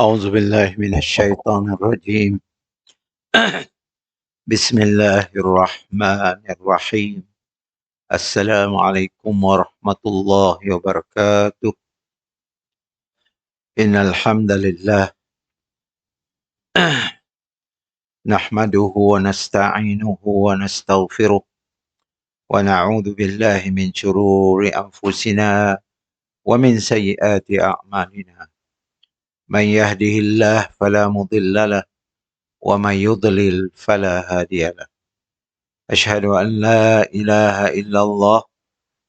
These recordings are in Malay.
أعوذ بالله من الشيطان الرجيم. بسم الله الرحمن الرحيم. السلام عليكم ورحمة الله وبركاته. إن الحمد لله نحمده ونستعينه ونستغفره ونعوذ بالله من شرور أنفسنا ومن سيئات أعمالنا. من يهده الله فلا مضل له ومن يضلل فلا هادي له. أشهد أن لا إله إلا الله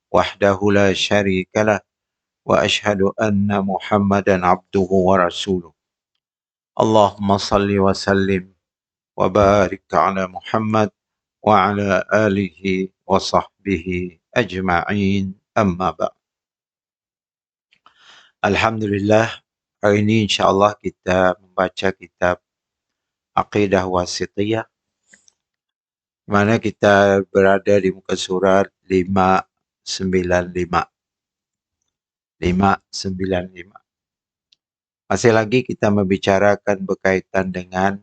وحده لا شريك له وأشهد أن محمدا عبده ورسوله. اللهم صل وسلم وبارك على محمد وعلى آله وصحبه أجمعين. أما بعد. Alhamdulillah, hari ini insyaAllah kita membaca kitab Aqidah Wasithiyah, di mana kita berada di muka surat 595. 595. Masih lagi kita membicarakan berkaitan dengan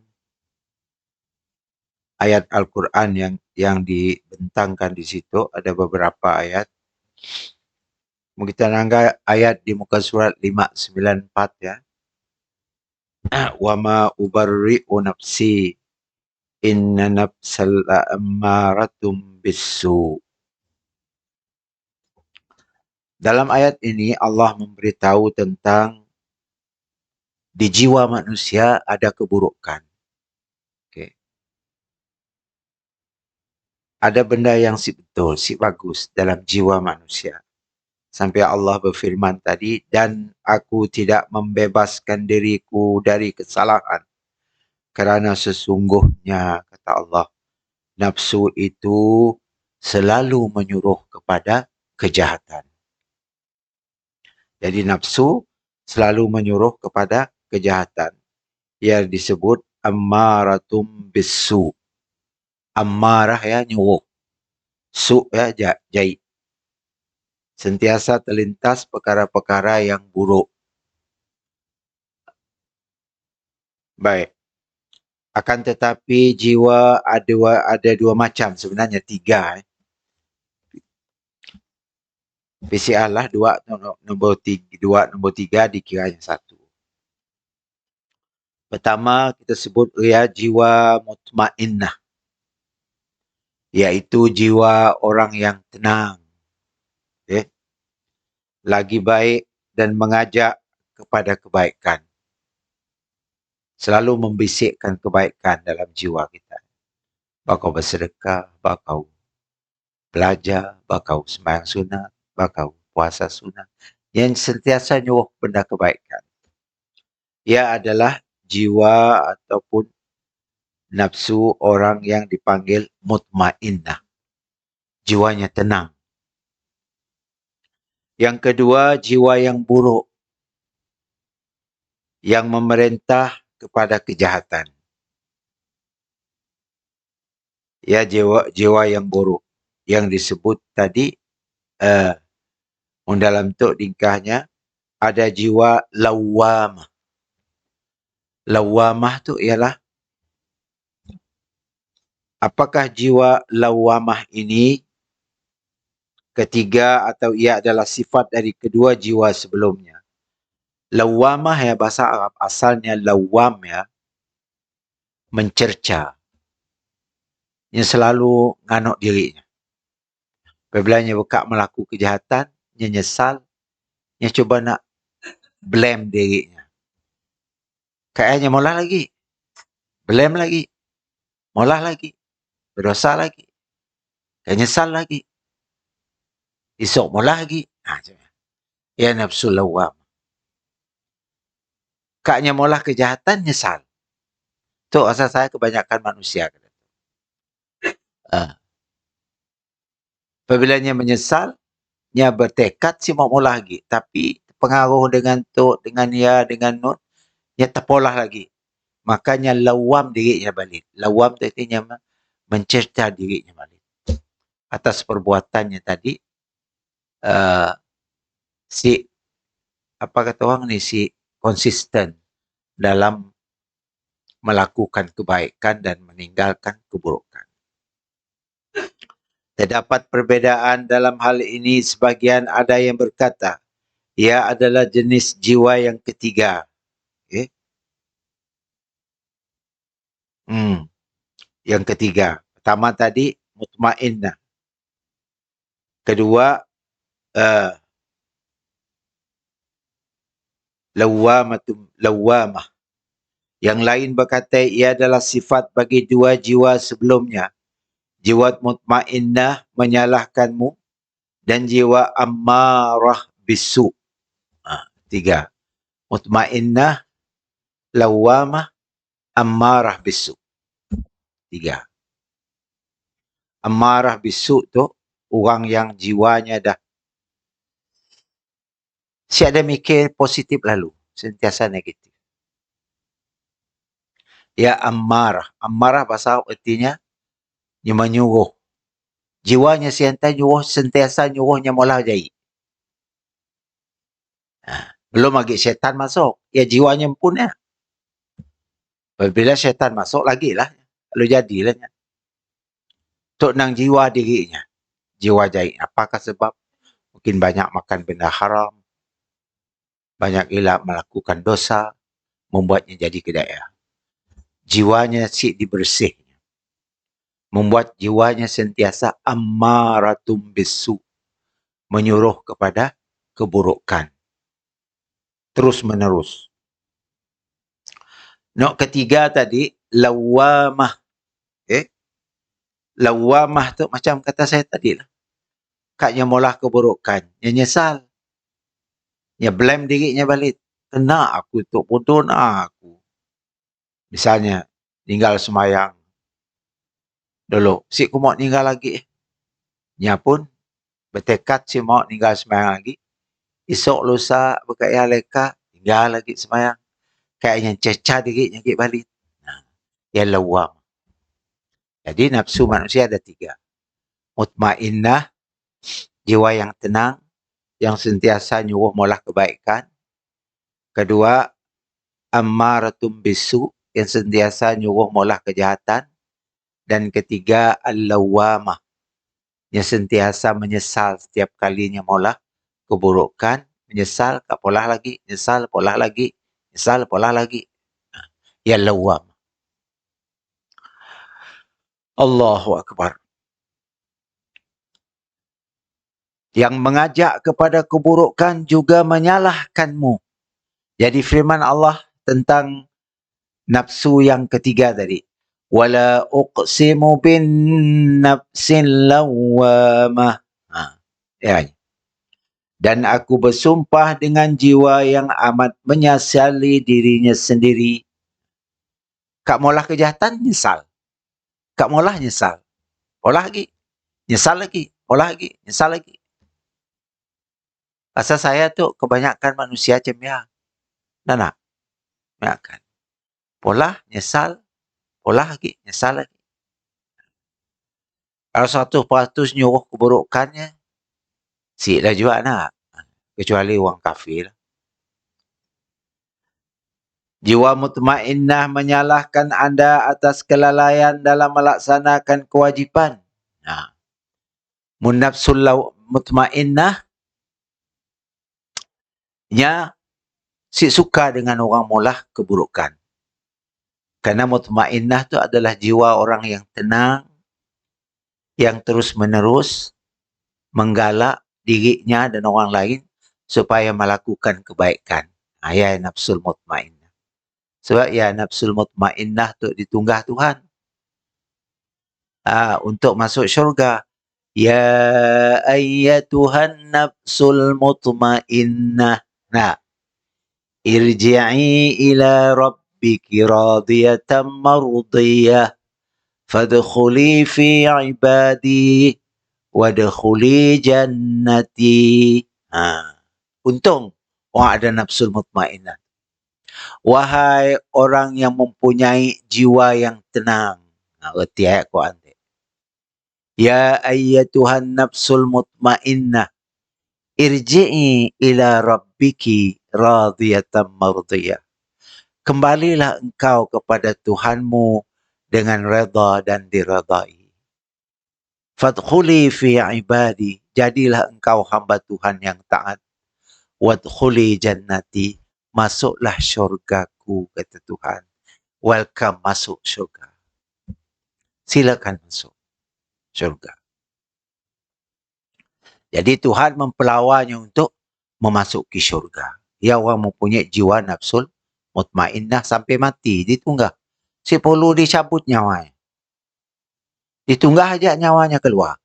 ayat Al-Quran yang dibentangkan di situ. Ada beberapa ayat. Kita angkat ayat di muka surat 594 ya. Wa ma ubarri'u nafsi inna nafsal la'ammaratum bisu. Dalam ayat ini Allah memberitahu tentang di jiwa manusia ada keburukan. Okay. Ada benda yang si betul, si bagus dalam jiwa manusia. Sampai Allah berfirman tadi, dan aku tidak membebaskan diriku dari kesalahan. Kerana sesungguhnya, kata Allah, nafsu itu selalu menyuruh kepada kejahatan. Jadi nafsu selalu menyuruh kepada kejahatan. Ia disebut ammaratum bisu. Ammarah ya nyuruh. Su ya jahit. Sentiasa terlintas perkara-perkara yang buruk. Baik. Akan tetapi jiwa ada dua macam, sebenarnya tiga. PCR lah nombor tiga dikira yang satu. Pertama kita sebut jiwa mutmainnah, iaitu jiwa orang yang tenang. Okay. Lagi baik dan mengajak kepada kebaikan. Selalu membisikkan kebaikan dalam jiwa kita. Bakau bersedekah, bakau belajar, bakau sembahyang sunat, bakau puasa sunat. Yang sentiasa nyuruh benda kebaikan. Ia adalah jiwa ataupun nafsu orang yang dipanggil mutmainnah. Jiwanya tenang. Yang kedua, jiwa yang buruk. Yang memerintah kepada kejahatan. Ya, jiwa yang buruk. Yang disebut tadi, dalam bentuk tingkahnya, ada jiwa lawamah. Lawamah tu ialah, apakah jiwa lawamah ini ketiga atau ia adalah sifat dari kedua jiwa sebelumnya. Lawamah ya bahasa Arab, asalnya lawam ya, mencerca. Yang selalu nganuk dirinya. Apabila dia buka melakukan kejahatan, dia nyesal, dia cuba nak blame dirinya. Kayaknya molah lagi. Blame lagi. Molah lagi. Berdosa lagi. Kayak nyesal lagi. Esok molah lagi. Ya nafsu lawam. Kayaknya molah kejahatan, nyesal. Itu asal saya kebanyakan manusia. Apabila dia menyesal, dia bertekad si mau molah lagi. Tapi pengaruh dengan tu, dengan ya, dengan nun, dia terpolah lagi. Makanya lawam dirinya balik. Lawam tu artinya mencerca dirinya balik. Atas perbuatannya tadi, si, apa kata orang ni, si konsisten dalam melakukan kebaikan dan meninggalkan keburukan. Terdapat perbezaan dalam hal ini. Sebagian ada yang berkata, ia adalah jenis jiwa yang ketiga. Okay? Yang ketiga. Pertama tadi, mutmainnah. Kedua, lawamah. Yang lain berkata ia adalah sifat bagi dua jiwa sebelumnya. Jiwa mutmainnah menyalahkanmu dan jiwa ammarah bisu. Tiga. Mutmainnah, lawamah, ammarah bisu. Tiga. Ammarah bisu tu orang yang jiwanya dah siap ada mikir positif lalu, sentiasa negatif. Ya ammarah. Ammarah bahasa artinya dia menyuruh. Jiwanya sentiasa nyuruhnya mula jahit. Belum lagi syaitan masuk. Ya jiwanya pun ya. Bila syaitan masuk lagi lah. Lalu jadilah. Tok nang jiwa dirinya. Jiwa jahit. Apakah sebab? Mungkin banyak makan benda haram. Banyak gila melakukan dosa. Membuatnya jadi kedaya. Jiwanya si dibersih. Membuat jiwanya sentiasa ammaratum bisu. Menyuruh kepada keburukan. Terus menerus. Nok ketiga tadi, lawamah. Lawamah tu macam kata saya tadi lah. Kaknya mula keburukan. Dia nyesal. Dia blame dirinya balik. Kena aku tu bodoh aku. Misalnya, tinggal semayang. Dulu, si aku mau tinggal lagi. Dia pun bertekad si mau tinggal semayang lagi. Esok lusa berkaya leka, tinggal lagi semayang. Kayaknya cecah dirinya balik. Dia lawam. Jadi nafsu manusia ada tiga. Mutmainnah, jiwa yang tenang, yang sentiasa nyuruh mula kebaikan. Kedua, ammaratum bisu, yang sentiasa nyuruh mula kejahatan. Dan ketiga, al-lawamah, yang sentiasa menyesal setiap kalinya mula keburukan. Menyesal, tak polah lagi. Menyesal, polah lagi. Menyesal, polah lagi. Ya lawam. Allahu Akbar. Yang mengajak kepada keburukan juga menyalahkanmu. Jadi firman Allah tentang nafsu yang ketiga tadi. Wala uqsimu bin nafsin lawamah. Ya. Dan aku bersumpah dengan jiwa yang amat menyesali dirinya sendiri. Kak maulah kejahatan, nyesal. Kak maulah nyesal. Olah lagi. Nyesal lagi. Olah lagi. Nyesal lagi. Rasa saya tu kebanyakan manusia macam ya. Nak. Kebanyakan. Polah, nyesal. Polah lagi. Nyesal lagi. Kalau 100% nyuruh keburukannya, siklah juga nak. Kecuali orang kafir. Jiwa mutmainnah menyalahkan anda atas kelalaian dalam melaksanakan kewajipan. Nafsul mutmainnah nya si suka dengan orang mula keburukan. Karena mutmainnah tu adalah jiwa orang yang tenang, yang terus menerus menggalak dirinya dan orang lain supaya melakukan kebaikan. Ya nafsul mutmainnah. Sebab ya nafsul mutmainnah tu ditunggah Tuhan. Untuk masuk syurga. Ya ayyatuhan nafsul mutmainnah. Irji'i ila rabbiki radiyatan mardiyah. Fadkhuli fi ibadi. Wadkhuli jannati. Untung orang ada nafsul mutmainnah. Wahai orang yang mempunyai jiwa yang tenang. Erti ayat Quran. Ya ayyatuhan nafsul mutmainnah. Irji'i ila rabbiki radiyatan mardiyah. kembalilah engkau kepada Tuhanmu dengan redha dan diredai. Fadkhuli fi ibadi, jadilah engkau hamba Tuhan yang taat. Wadkhuli jannati, masuklah syurgaku, kata Tuhan. Welcome, masuk syurga. Silakan masuk syurga. Jadi Tuhan mempelawarnya untuk memasuki syurga. Ia orang mempunyai jiwa nafsul mutmainnah sampai mati. Ditunggah. Si perlu dicabut nyawanya. Ditunggah aja nyawanya keluar.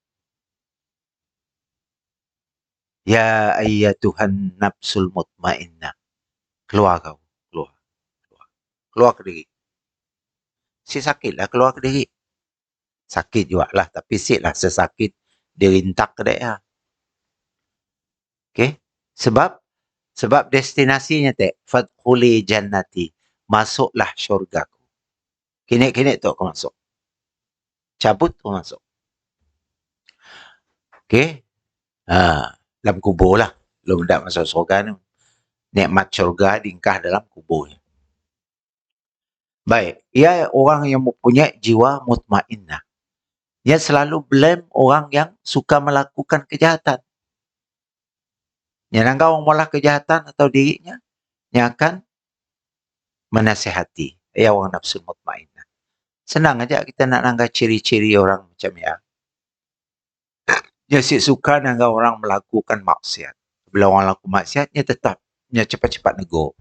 Ya ayyatuhan nafsul mutmainnah. Keluar kau. Keluar. Keluar, keluar ke diri. Si sakitlah keluar ke diri. Sakit juga lah. Tapi siklah sesakit dirintak ke daerah. Okay? Sebab destinasinya fadkhuli jannati, masuklah syurgaku. Kini tu kau masuk. Cabut kau masuk. Okey. Dalam kubur lah. Belum dah masuk syurga ni. Nikmat syurga diingkah dalam kuburnya. Baik, ia orang yang mempunyai jiwa mutmainnah. Dia selalu blame orang yang suka melakukan kejahatan. Yang nanggau orang malah kejahatan atau dirinya, yang akan menasihati. Ia orang nafsu mutmainnah. Senang aja kita nak nanggau ciri-ciri orang macam ya. Dia suka nanggau orang melakukan maksiat. Bila orang lakukan maksiat, dia tetap dia cepat-cepat negur.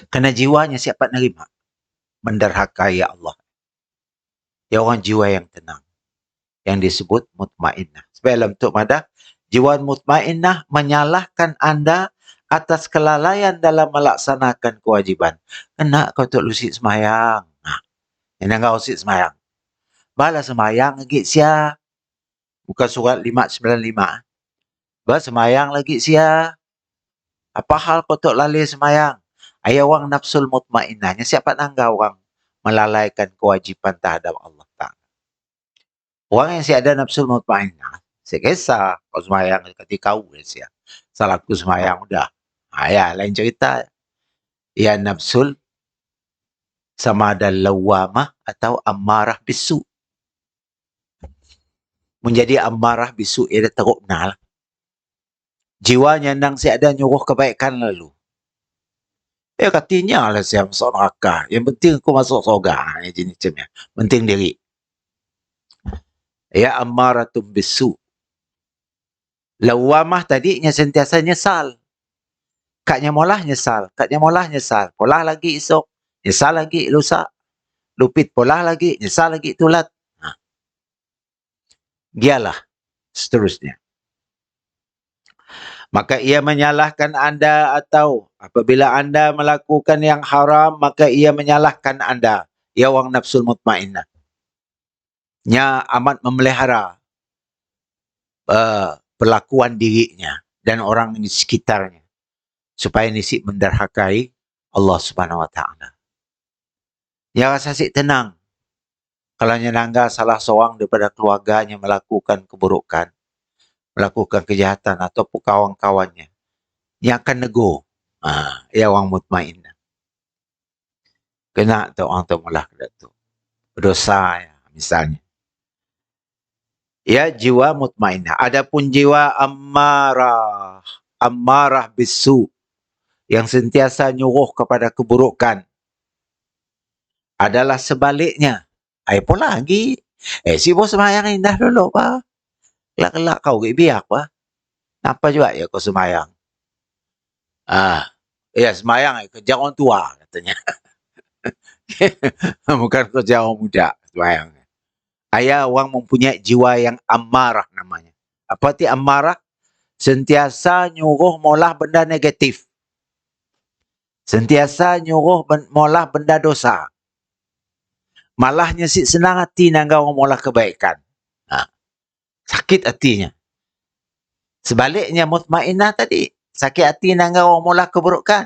Kerana jiwanya siap nerima. Menderhakai Allah. Dia orang jiwa yang tenang. Yang disebut mutmainnah. Sebab dalam Tuk Madah, jiwa mutmainnah menyalahkan anda atas kelalaian dalam melaksanakan kewajiban. Kena kau Tuk Lusit semayang. Yang kau Lusit semayang. Bala semayang lagi sia. Bukan surat 595. Bala semayang lagi sia. Apa hal kau Tuk lalai semayang? Ayah orang nafsul mutmainnahnya. Siapa nangga orang melalaikan kewajiban terhadap Allah Ta'ala. Orang yang ada nafsul mutmainnah. Saya kisah. Kau semayang ketika kau. Salahku semayang dah. Ya, lain cerita. Ia nafsul sama ada lawamah atau ammarah bisu. Menjadi ammarah bisu ia teruk benar. Jiwanya nang si ada nyuruh kebaikan lalu. Katanya lah saya masuk neraka. Yang penting aku masuk surga. Jenis macamnya. Penting diri. Ya ammaratum bisu. Lawamah tadinya sentiasa nyesal. Kaknya molah nyesal. Kaknya molah nyesal. Polah lagi esok. Nyesal lagi lusa. Lupit polah lagi. Nyesal lagi tulat. Gialah. Seterusnya. Maka ia menyalahkan anda atau apabila anda melakukan yang haram, maka ia menyalahkan anda. Ia orang nafsul mutmainnah. Nya amat memelihara perlakuan dirinya dan orang di sekitarnya. Supaya nisik menderhakai Allah Subhanahu Wa Taala. Dia rasa sik tenang. Kalau nyenangga salah seorang daripada keluarganya melakukan keburukan, melakukan kejahatan ataupun kawan-kawannya, dia akan negur. Ia orang mutmainnah. Kena tu orang tu malah kena tu. Berdosa ya, misalnya. Ya jiwa mutmainnah. Adapun jiwa ammarah bisu, yang sentiasa nyuruh kepada keburukan, adalah sebaliknya. Pun lagi. Si bos semayang indah dulu, Pak. Kelak-kelak kau biak, Pak. Apa juga ya kau semayang? Ya semayang kerja orang tua, katanya. Bukan kerja orang muda, semayang. Ayah orang mempunyai jiwa yang ammarah namanya. Apa arti ammarah? Sentiasa nyuruh molah benda negatif. Sentiasa nyuruh molah benda dosa. Malahnya si senang hati nangga orang molah kebaikan. Sakit hatinya. Sebaliknya mutmainnah tadi. Sakit hati nangga orang molah keburukan.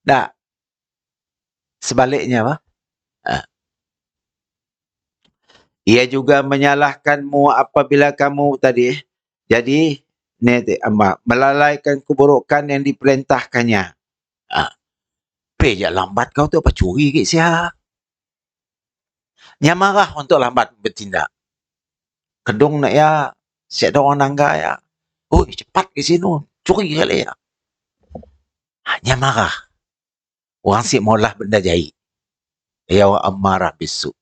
Tak. Sebaliknya apa? Ia juga menyalahkanmu apabila kamu tadi. Jadi, melalaikan keburukan yang diperintahkannya. je lambat kau tu apa curi ke siap. Nya marah untuk lambat bertindak. Kedung nak ya, siap ada orang nangga ya. Oh, cepat ke sini, curi kali ya. Hanya marah. Orang si maulah benda jahit. Ya wa amarah bisu.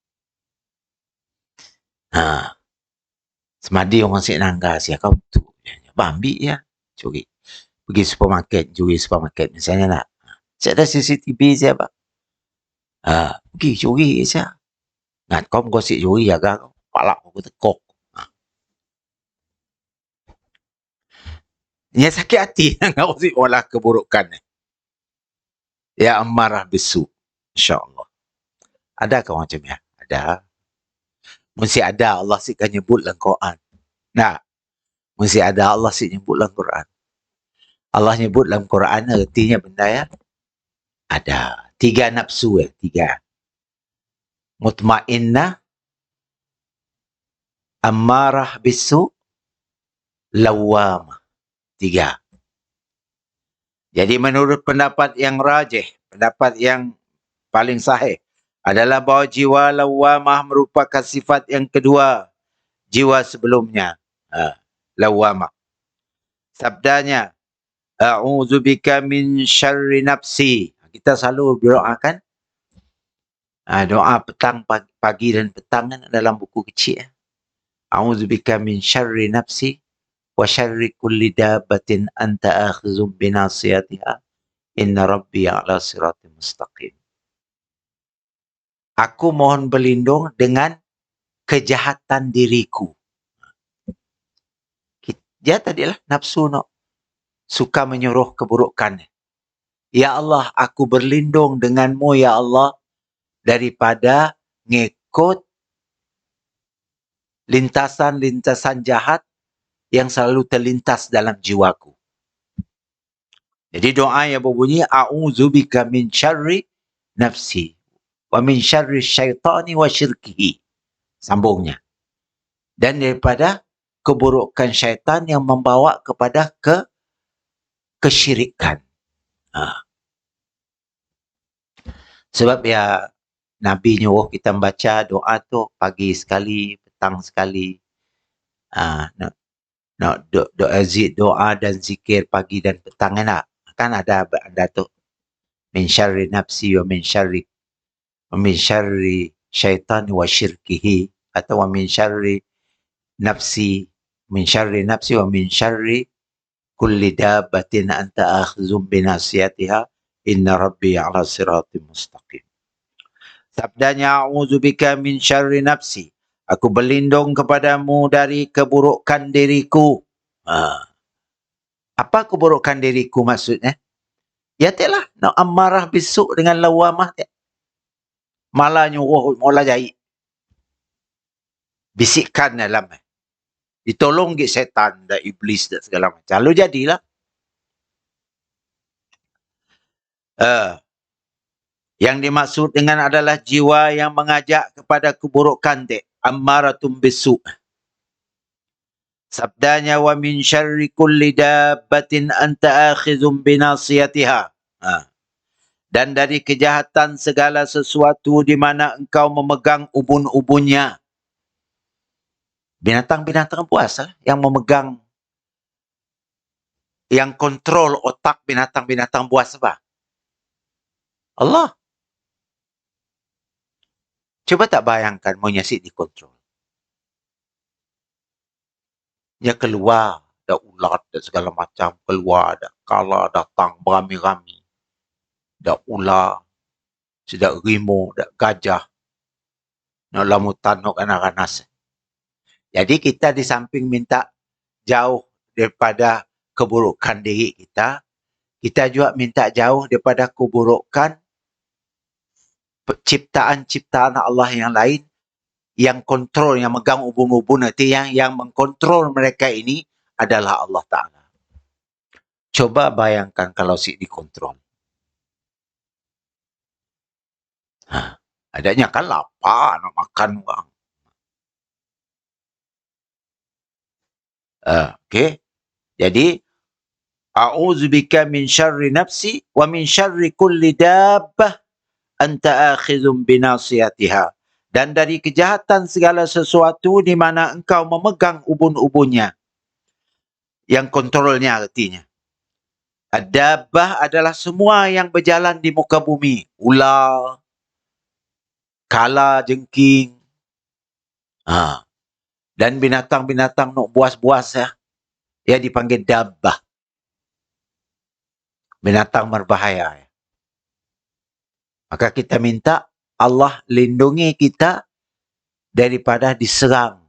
Semadi orang si nangga siap kau tu. Ambil ya, curi. Pergi supermarket, curi supermarket misalnya nak. Siap ada CCTV siapa? Pergi curi siap. Ngat kau gosip curi jaga kau. Palak kau tekok. Dia sakit hati dengan gosip olah keburukan. Ya amarah bisu. InsyaAllah. Adakah macam ni? Ada. Mesti ada. Allah akan nyebut dalam Quran. Nah, mesti ada. Allah akan nyebut dalam Quran. Allah nyebut dalam Quran artinya benda ya. Ada. 3 nafsu ya. 3. Mutmainnah, amarah bisu, lawamah. 3. Jadi menurut pendapat yang rajih, pendapat yang paling sahih adalah bahawa jiwa lawamah merupakan sifat yang kedua jiwa sebelumnya. Lawamah. Sabdanya, a'udzubika min syarri nafsi. Kita selalu doakan doa petang, pagi dan petang kan dalam buku kecil. A'udzubika min syarri nafsi wa syarri kulli dabbatin anta akhizum binasiyatiha inna rabbi ala siratim mustaqim. Aku mohon berlindung dengan kejahatan diriku. Dia tadilah nafsu suka menyuruh keburukan. Ya Allah, aku berlindung denganmu ya Allah daripada ngikut lintasan-lintasan jahat yang selalu terlintas dalam jiwaku. Jadi doa yang berbunyi a'udzubika min syarri nafsi wa min syarri syaitani wa syirkihi. Sambungnya. Dan daripada keburukan syaitan yang membawa kepada kesyirikan. Sebab ya Nabi nyuruh kita membaca doa tu pagi sekali, petang sekali. Nak doa dan zikir pagi dan petang nak. Kan ada tu. Min syarri nafsi wa min syarri syaitan wa syirkihi. Atau wa min syarri nafsi wa min syarri kulli dabbatin anta akhzum binasiyatiha inna rabbi ala siratim mustaqim. Sabdanya a'udzubika min syarri nafsi. Aku berlindung kepadamu dari keburukan diriku. Apa keburukan diriku maksudnya? Ya telah nak amarah besok dengan lawamah. Malah nyuruh mula jahit. Bisikkan dalam. Ditolong ke setan dan iblis dan segala macam. Lalu jadilah. Yang dimaksud dengan adalah jiwa yang mengajak kepada keburukan. Ammaratum bisu'. Sabdanya wa min syarri kulli dabbatin anta akhizum binasiyatiha. Dan dari kejahatan segala sesuatu di mana engkau memegang ubun-ubunnya. Binatang-binatang buas yang memegang, yang kontrol otak binatang-binatang buas apa? Allah. Coba tak bayangkan monyet dikontrol. Dia keluar, ada ulat dan segala macam. Keluar, ada kala datang beramai-ramai. Ada ular, ada rimau, ada gajah. Nak lamutan, nak kanak-kanas. Jadi kita di samping minta jauh daripada keburukan diri kita, kita juga minta jauh daripada keburukan ciptaan-ciptaan Allah yang lain, yang kontrol, yang megang ubun-ubun nanti, yang mengkontrol mereka ini adalah Allah Ta'ala. Coba bayangkan kalau si dikontrol. Adanya kan lapar nak makan orang. Okey. Jadi A'udzubika min syarri nafsi wa min syarri kulli dabbah anta akhidhum binasiyatiha. Dan dari kejahatan segala sesuatu di mana engkau memegang ubun-ubunnya. Yang kontrolnya artinya. Ad-dabbah adalah semua yang berjalan di muka bumi. Ular, kala, jengking. Dan binatang-binatang nak buas-buas ya. Ia dipanggil dabbah. Binatang berbahaya. Maka kita minta Allah lindungi kita daripada diserang,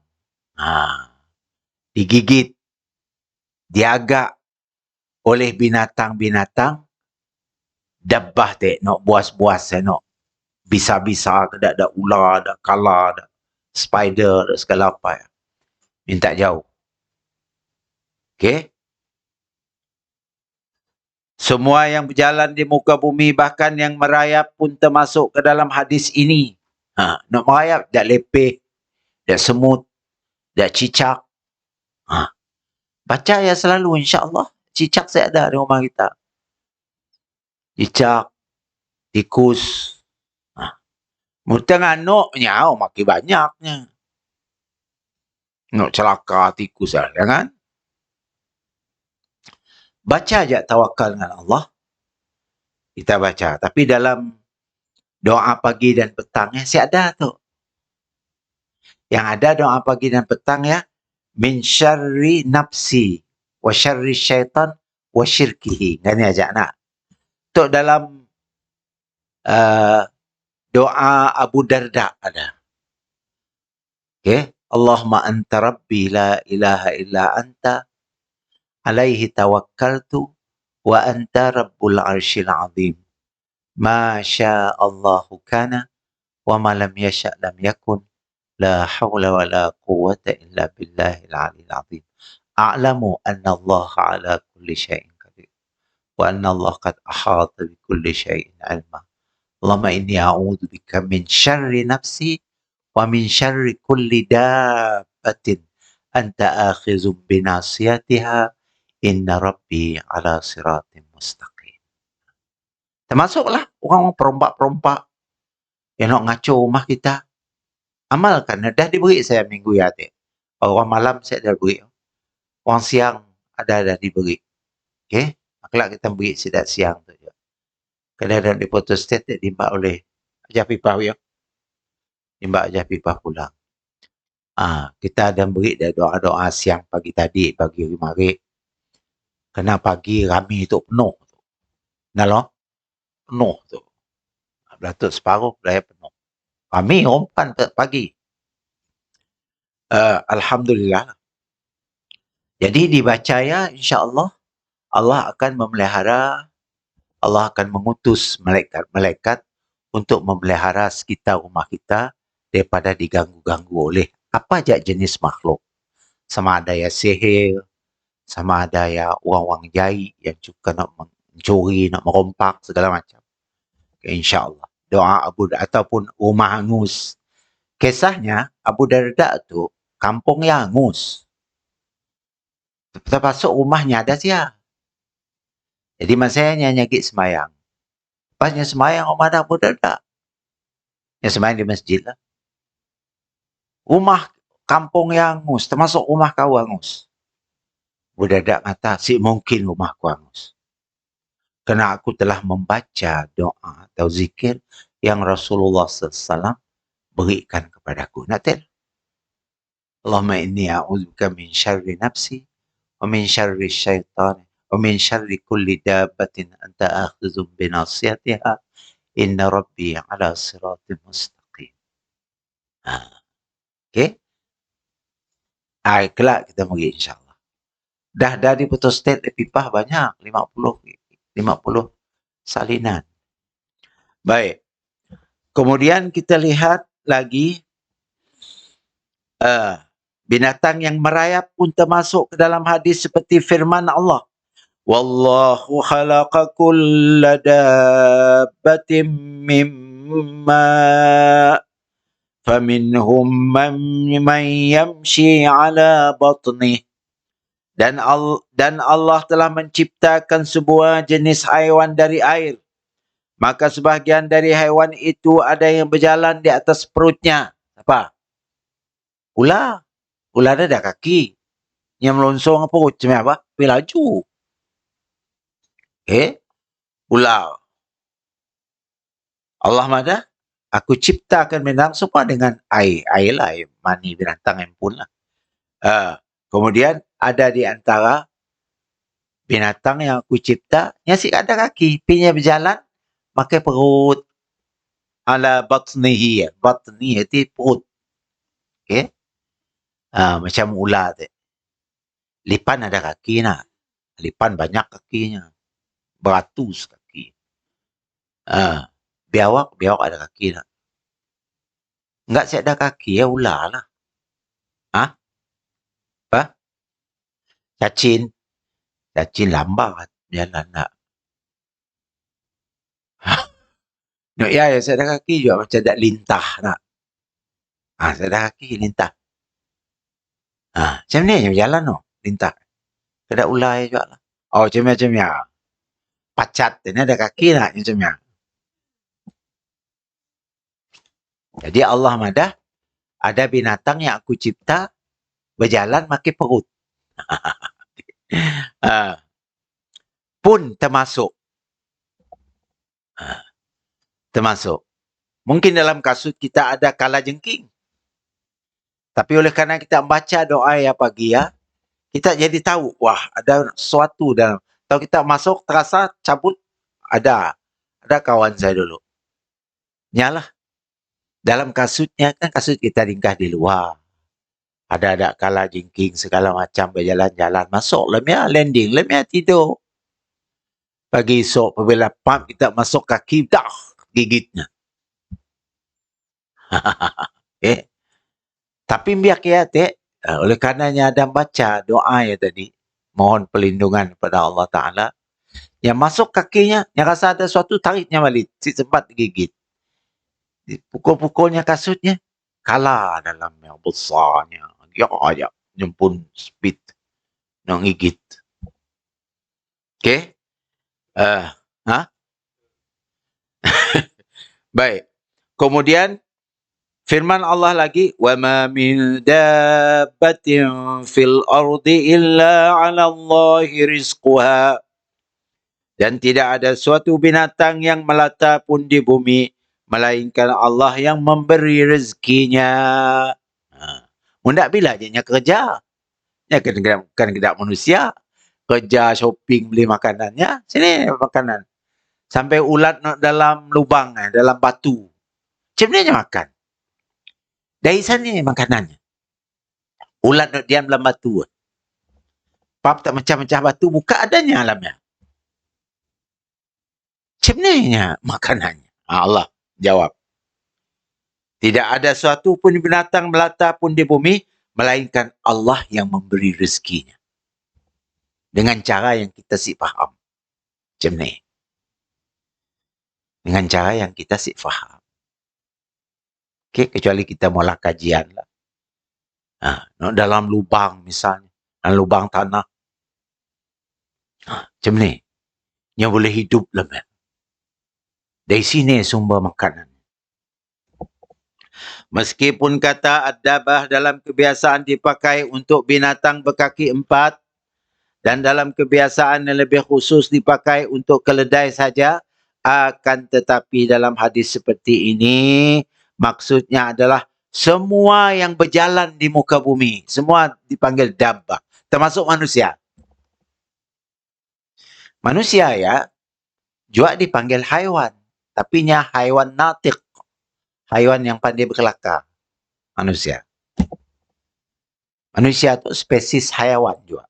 digigit, diagak oleh binatang-binatang dabbah nak buas-buas nak bisa-bisa, ada ular, ada kala, ada spider, ada segala apa. Minta jauh. Okey? Semua yang berjalan di muka bumi, bahkan yang merayap pun termasuk ke dalam hadis ini. Nak merayap, dak lepeh, dak semut, dak cicak. Baca ya selalu, insya-Allah. Cicak saya ada di rumah kita. Cicak, tikus. Mutang anaknya, makin banyaknya. Nak celaka tikus lah, kan? Baca aja tawakal dengan Allah. Kita baca. Tapi dalam doa pagi dan petang ya, si ada tu. Yang ada doa pagi dan petang ya. Min syarri nafsi wa syarri syaitan wa syirkihi. Kan ni aja nak. Tu dalam doa Abu Darda ada. Okay. Allahumma anta rabbi la ilaha illa anta alaihi tawakkaltu wa anta rabbul arshil azim. Ma syaa Allahu kana wa ma lam yasha' lam yakun. La hawla wa la quwwata illa billahil aliyil azim. A'lamu anna Allah ala kulli syai'in qadir wa anna Allah qad ahata bi kulli syai'in ilma. Allahumma inni a'udzu bika min syarri nafsi wa min syarri kulli dabbatin anta akhizum binasiyatiha. Inna Rabbi ala siratim mustaqim. Termasuklah orang perompak-perompak yang nak ngaco rumah kita. Amalkan. Dah diberi saya minggu ya. Orang malam saya dah beri. Orang siang ada diberi. Okay? Kelak kita beri sidat siang tu je. Kadang-kadang di photostat diimbak oleh Ajah Pipah ya. Diimbak Ajah Pipah pulang. Kita ada beri dah doa-doa siang pagi tadi, pagi hari. Kena pagi rami tu penuh. Nalo? Penuh tu. Belatuk separuh, belaya penuh. Rami rompan pagi. Alhamdulillah. Jadi dibaca ya, insya-Allah Allah akan memelihara, Allah akan mengutus malaikat-malaikat untuk memelihara sekitar rumah kita daripada diganggu-ganggu oleh apa aja jenis makhluk. Sama ada ya sihir, sama ada ya orang-orang jahil yang suka nak mencuri, nak merompak, segala macam. Okay, insya-Allah. Doa Abu Darda ataupun rumah hangus. Kisahnya Abu Darda tu kampungnya hangus. Terpasuk rumahnya ada sia. Jadi masanya nyagik semayang. Pasnya semayang rumah ada Abu Darda. Yang semayang di masjid lah. Rumah kampung yang hangus, termasuk rumah kau hangus. Abu Darda kata, si mungkin rumahku hangus. Kerana aku telah membaca doa atau zikir yang Rasulullah SAW berikan kepadaku. Nak tahu? Allahumma inni a'udzubika min syarri nafsi wa min syarri syaitan wa min syarri kulli dabbatin anta akhizum binasiyatiha inna rabbi ala siratim mustaqim. Okay? Kelak kita pergi insyaAllah. Dah dari photostat Pipah banyak. 50 salinan. Baik. Kemudian kita lihat lagi binatang yang merayap pun termasuk ke dalam hadis seperti firman Allah. Wallahu khalaqa kulla dabbatin mimma faminhum man yamshi ala batnih Dan Allah telah menciptakan sebuah jenis haiwan dari air. Maka sebahagian dari haiwan itu ada yang berjalan di atas perutnya. Apa? Ular. Ular ada kaki. Yang melonsong perut macam apa? Pergi laju. Ular. Allah madah, aku ciptakan binatang semua dengan air. Air lah, air mani binatang yang pun lah. Kemudian ada di antara binatang yang aku cipta, yang si ada kaki, pinya berjalan, pakai perut. Ala batnihi. Batnihi itu perut. Okay? Macam ular tu. Lipan ada kaki nak. Lipan banyak kakinya. Beratus kaki. Biawak ada kaki nak. Enggak sih ada kaki ya, ular lah. Apa? Cacing lambat jalan nak. No, ya, saya ada kaki juga macam ada lintah nak. Saya ada kaki lintah. Macam ni je jalan no, lintah. Ada ular juga lah. Macam ya. Pacat ni ada kaki nak macam ya. Jadi Allah madah ada binatang yang aku cipta berjalan pakai perut. Pun termasuk. Mungkin dalam kasut kita ada kalajengking. Tapi oleh kerana kita membaca doa ya pagi ya, kita jadi tahu, wah ada sesuatu dalam. Kalau kita masuk terasa cabut, ada kawan saya dulu. Nyalah. Dalam kasutnya kan kasut kita ringkas di luar. Ada kalajengking segala macam berjalan-jalan. Masuk lemnya landing, lemnya tidur. Pagi esok apabila pump kita masuk kaki, dah gigitnya. Tapi biar kaya oleh karenanya ada baca doa ya tadi, mohon perlindungan kepada Allah Ta'ala, yang masuk kakinya, yang rasa ada sesuatu, tariknya balik, si sempat gigit. Pukul-pukulnya kasutnya, kalah dalamnya, besarnya, ya, nyempun speed, nak gigit. Okay? Baik. Kemudian, firman Allah lagi, وَمَا مِنْ دَابَّةٍ فِي الْأَرْضِ إِلَّا عَلَى اللَّهِ رِزْقُهَا. Dan tidak ada suatu binatang yang melata pun di bumi, melainkan Allah yang memberi rezekinya. Mundak bila je kerja? Ya kan tidak manusia. Kerja, shopping, beli makanannya. Sini makanan. Sampai ulat dalam lubang, dalam batu. Macam ni je makan. Dari sana makanannya. Ulat nak diam dalam batu. Pap tak macam-macam batu, buka adanya alamnya. Macam ni makanannya. Allah jawab. Tidak ada suatu pun binatang melata pun di bumi, melainkan Allah yang memberi rezekinya. Dengan cara yang kita faham. Macam ni. Dengan cara yang kita faham. Okay, kecuali kita mula kajian lah. Dalam lubang misalnya. Dalam lubang tanah. Macam ni. Yang boleh hidup lah. Dari sini sumber makanan. Meskipun kata ad-dabah dalam kebiasaan dipakai untuk binatang berkaki 4 dan dalam kebiasaan yang lebih khusus dipakai untuk keledai saja, akan tetapi dalam hadis seperti ini maksudnya adalah semua yang berjalan di muka bumi, semua dipanggil dabbah, termasuk manusia. Manusia ya juga dipanggil haiwan, tapi nya haiwan natiq. Haiwan yang pandai berkelakar. Manusia. Manusia itu spesies haiwan juga.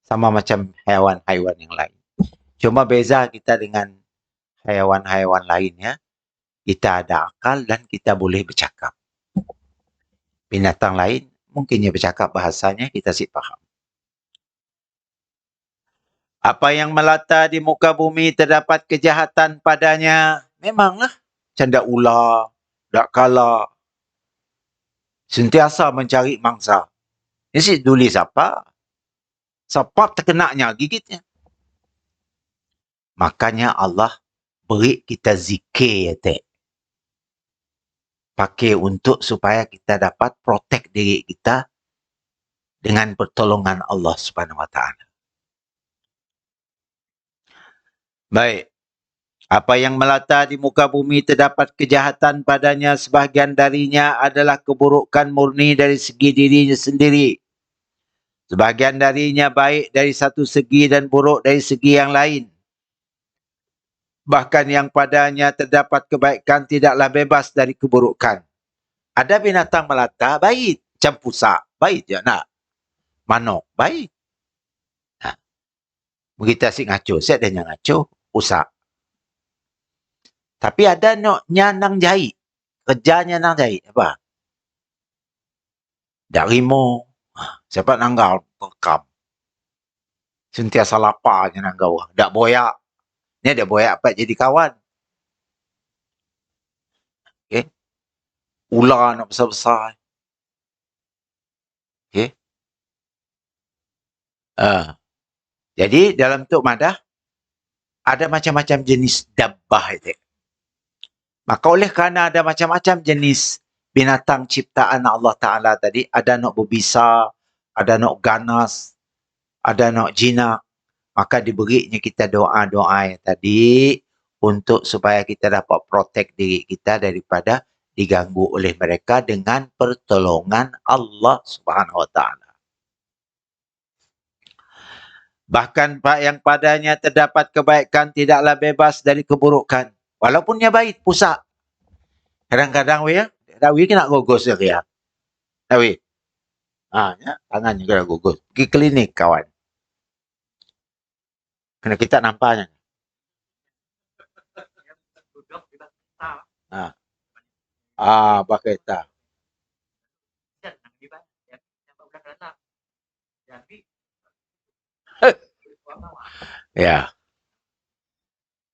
Sama macam haiwan-haiwan yang lain. Cuma beza kita dengan haiwan-haiwan lainnya, kita ada akal dan kita boleh bercakap. Binatang lain, mungkin dia bercakap bahasanya, kita faham. Apa yang melata di muka bumi terdapat kejahatan padanya. Memanglah. Canda ular, dak kala, sentiasa mencari mangsa. Ini si peduli siapa? Siapa terkenanya gigitnya. Makanya Allah beri kita zikir, ya, pakai untuk supaya kita dapat protect diri kita dengan pertolongan Allah Subhanahu Wa Taala. Baik. Apa yang melata di muka bumi terdapat kejahatan padanya, sebahagian darinya adalah keburukan murni dari segi dirinya sendiri. Sebahagian darinya baik dari satu segi dan buruk dari segi yang lain. Bahkan yang padanya terdapat kebaikan tidaklah bebas dari keburukan. Ada binatang melata baik, macam pusak, baik je nak. Manok, baik. Nah, begitu asyik ngaco, saya ada yang ngaco, pusak. Tapi ada noknya nang jahit. Kerjanya nang jahit. Apa? Dak rimo. Siapa nanggau tekam. Sentiasa lapar je nanggau. Dak boyak. Ni ada boyak apa jadi kawan. Okay. Ular nak besar-besar. Okay. Jadi dalam Tok Madah, ada macam-macam jenis dabbah itu. Maka oleh kerana ada macam-macam jenis binatang ciptaan Allah Ta'ala tadi, ada nak berbisa, ada nak ganas, ada nak jinak, maka diberinya kita doa-doa yang tadi untuk supaya kita dapat protect diri kita daripada diganggu oleh mereka dengan pertolongan Allah Subhanahu Wa Ta'ala. Bahkan yang padanya terdapat kebaikan tidaklah bebas dari keburukan. Walaupun dia baik, pusak. Kadang-kadang ya, dah kena gogos dia. Dah ya, tangannya kena gogos. Pergi klinik kawan. Kena kita nampaknya. Pakai tak. Ya.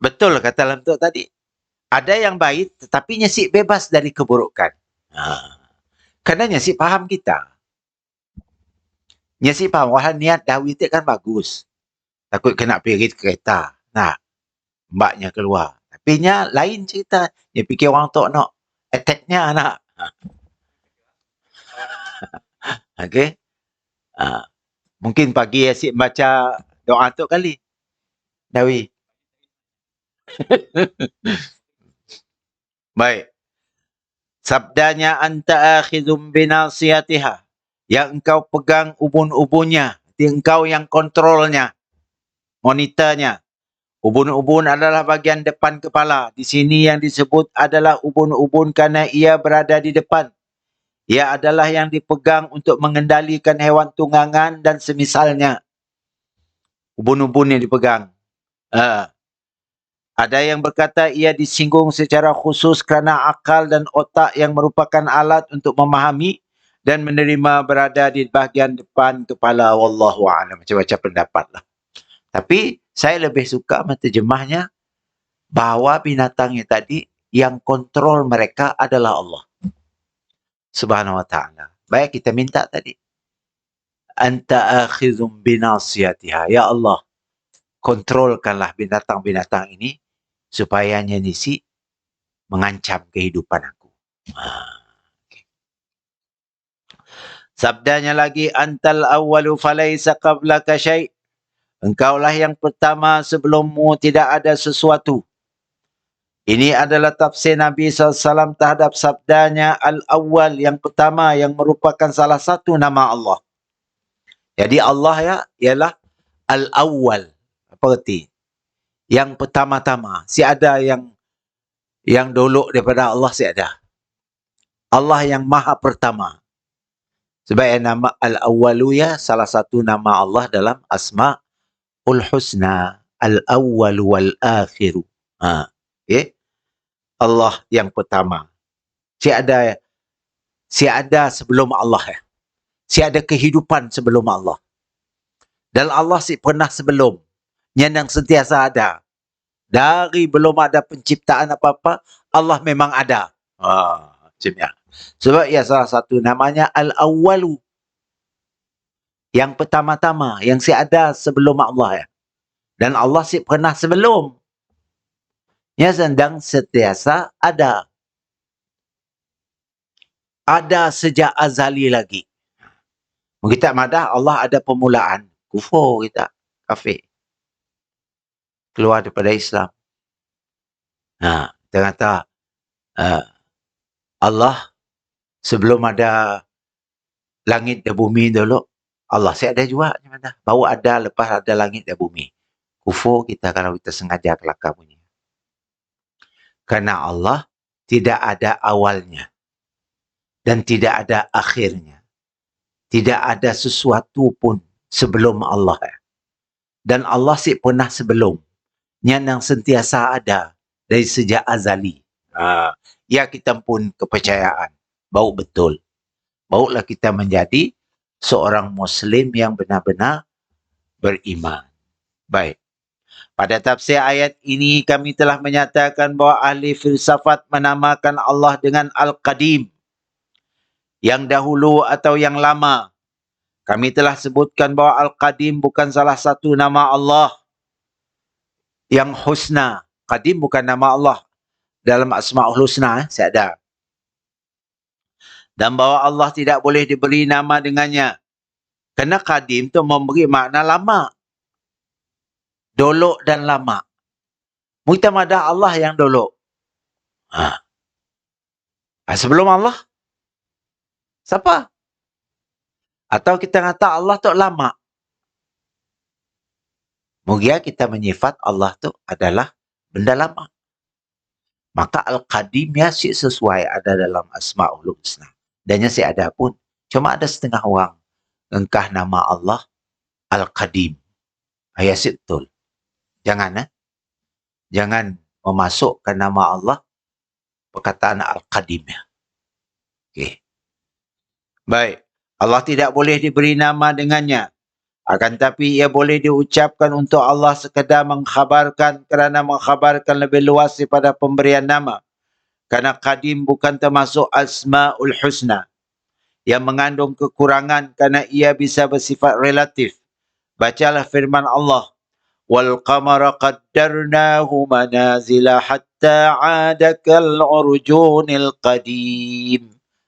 Betul kata dalam tu tadi. Ada yang baik tetapi nyesik bebas dari keburukan. Kerana nyesik faham kita. Nyesik faham, wah niat Dawi itu kan bagus. Takut kena pirit kereta. Nah, mbaknya keluar. Tapi nya lain cerita. Dia fikir orang tu nak attack-nya nak. Okey. Mungkin pagi asyik baca doa tu kali. Dawi. Baik. Sabdanya anta akhizum binasiyatiha. Yang engkau pegang ubun-ubunnya. Engkau yang kontrolnya. Monitornya. Ubun-ubun adalah bahagian depan kepala. Di sini yang disebut adalah ubun-ubun kerana ia berada di depan. Ia adalah yang dipegang untuk mengendalikan hewan tunggangan dan semisalnya. Ubun-ubun yang dipegang. Ada yang berkata ia disinggung secara khusus kerana akal dan otak yang merupakan alat untuk memahami dan menerima berada di bahagian depan kepala. Wallahu a'lam. Macam-macam pendapat lah. Tapi saya lebih suka menterjemahnya bahawa binatangnya tadi yang kontrol mereka adalah Allah Subhanahu Wa Ta'ala. Baik kita minta tadi. Anta akhizum binasiyatiha. Ya Allah, kontrolkanlah binatang-binatang ini supaya nisi mengancam kehidupan aku. Okay. Sabdanya lagi, antal awwalu falaysa qablaka syai'. Engkaulah yang pertama, sebelummu tidak ada sesuatu. Ini adalah tafsir Nabi SAW terhadap sabdanya al-awwal, yang pertama, yang merupakan salah satu nama Allah. Jadi Allah ya ialah al-awwal. Apa arti? Yang pertama-tama. Si ada yang dulu daripada Allah, si ada. Allah yang maha pertama. Sebab yang nama al-awwalu ya salah satu nama Allah dalam Asma'ul Husna. Al-awwalu wal-akhiru. Okay? Allah yang pertama. Si ada sebelum Allah ya. Si ada kehidupan sebelum Allah. Dan Allah si pernah sebelum. Yang sentiasa ada. Dari belum ada penciptaan apa-apa, Allah memang ada. Macamnya. Sebab ia salah satu namanya Al-Awwalu. Yang pertama-tama, yang si ada sebelum Allah ya. Dan Allah si pernah sebelum. Ya sedang sentiasa ada. Ada sejak azali lagi. Kita madah Allah ada permulaan. Kufur kita. Kafir. Keluar daripada Islam. Kita kata Allah sebelum ada langit dan bumi dulu, Allah saya ada juga. Baru ada lepas ada langit dan bumi. Kufur kita kalau kita sengaja kelakar punya. Karena Allah tidak ada awalnya. Dan tidak ada akhirnya. Tidak ada sesuatu pun sebelum Allah. Dan Allah sih pernah sebelum. Yang sentiasa ada dari sejak azali. Ya kita pun kepercayaan. Bau betul. Barulah kita menjadi seorang Muslim yang benar-benar beriman. Baik. Pada tafsir ayat ini kami telah menyatakan bahawa ahli filsafat menamakan Allah dengan Al-Qadim. Yang dahulu atau yang lama. Kami telah sebutkan bahawa Al-Qadim bukan salah satu nama Allah. Yang husna. Qadim bukan nama Allah. Dalam Asma'ul Husna, saya ada. Dan bahawa Allah tidak boleh diberi nama dengannya. Kerana Qadim itu memberi makna lama. Dolok dan lama. Kita madah Allah yang dolok. Sebelum Allah? Siapa? Atau kita kata Allah tu lama. Mungkin kita menyifat Allah tu adalah benda lama. Maka Al-Qadim ya si sesuai ada dalam Asma'ul Husna. Dan yang si ada pun. Cuma ada setengah orang. Engkah nama Allah Al-Qadim. Ayat si betul. Jangan Jangan memasukkan nama Allah perkataan Al-Qadim. Okey. Baik. Allah tidak boleh diberi nama dengannya. Akan tapi ia boleh diucapkan untuk Allah sekadar mengkhabarkan kerana mengkhabarkan lebih luas daripada pemberian nama. Kerana Qadim bukan termasuk Asma'ul Husna yang mengandung kekurangan kerana ia bisa bersifat relatif. Bacalah firman Allah. وَالْقَمَرَ قَدَّرْنَاهُ مَنَازِلَ حَتَّى عَادَ كَالْعُرْجُونِ الْقَدِيمِ.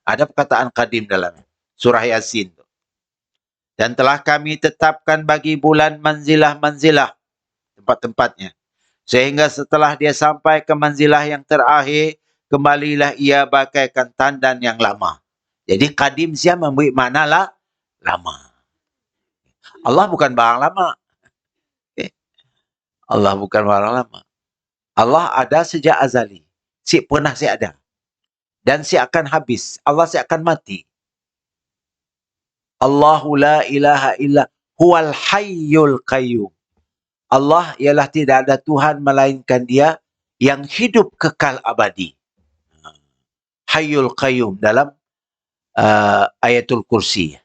Ada perkataan qadim dalamnya. Surah Yasin. Dan telah kami tetapkan bagi bulan manzilah-manzilah. Tempat-tempatnya. Sehingga setelah dia sampai ke manzilah yang terakhir, kembalilah ia bagaikan tandan yang lama. Jadi qadim siapa memberi makna lama. Allah bukan barang lama. Allah bukan barang lama. Allah ada sejak azali. Si pernah si ada. Dan si akan habis. Allah si akan mati. Allahu la ilaha illa huwal hayyul qayyum. Allah ialah tidak ada Tuhan melainkan dia yang hidup kekal abadi. Hayyul qayyum dalam ayatul kursi.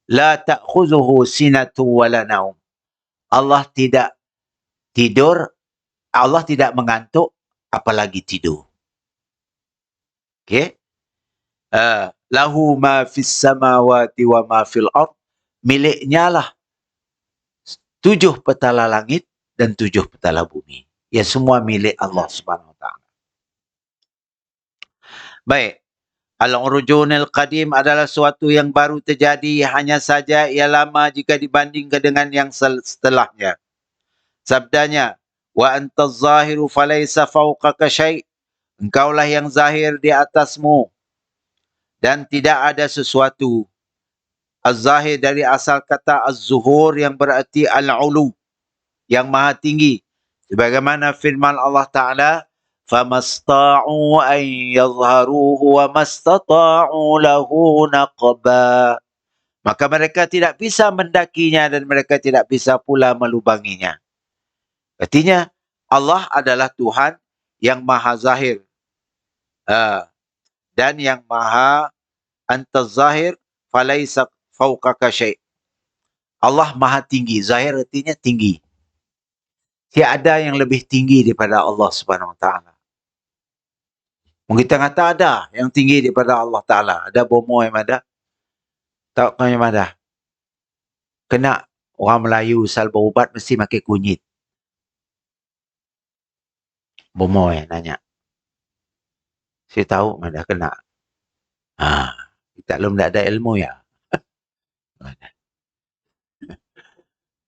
La ta'khuzuhu sinatu wala naum. Allah tidak tidur, Allah tidak mengantuk, apalagi tidur. Okey? Lahu ma fis samawati wa ma fil ard. Miliknya lah 7 petala langit dan 7 petala bumi. Ya semua milik Allah Subhanahu wa taala. Baik. Al-Urjunil Qadim adalah suatu yang baru terjadi, hanya saja ia lama jika dibandingkan dengan yang setelahnya. Sabdanya, wa antaz zahiru falaysa fawqaka syai'. Engkaulah yang zahir di atasmu dan tidak ada sesuatu. Az-zahir dari asal kata az-zuhur yang berarti al-ulu, yang maha tinggi. Sebagaimana firman Allah Ta'ala, فَمَسْتَعُوا أَنْ يَظْهَرُوهُ وَمَسْتَطَعُوا لَهُ نَقْبًا. Maka mereka tidak bisa mendakinya dan mereka tidak bisa pula melubanginya. Artinya, Allah adalah Tuhan yang maha zahir. Dan yang maha antaz zahir falaysa fawqaka syai'. Allah maha tinggi. Zahir artinya tinggi. Tiada yang lebih tinggi daripada Allah Subhanahu wa taala. Mungkin kita kata ada yang tinggi daripada Allah Ta'ala. Ada bomo yang ada. Tak kau yang ada. Kena orang Melayu sal berubat mesti pakai kunyit. Bomoy nanya. Saya tahu mana kena. Kita belum ada ilmu ya.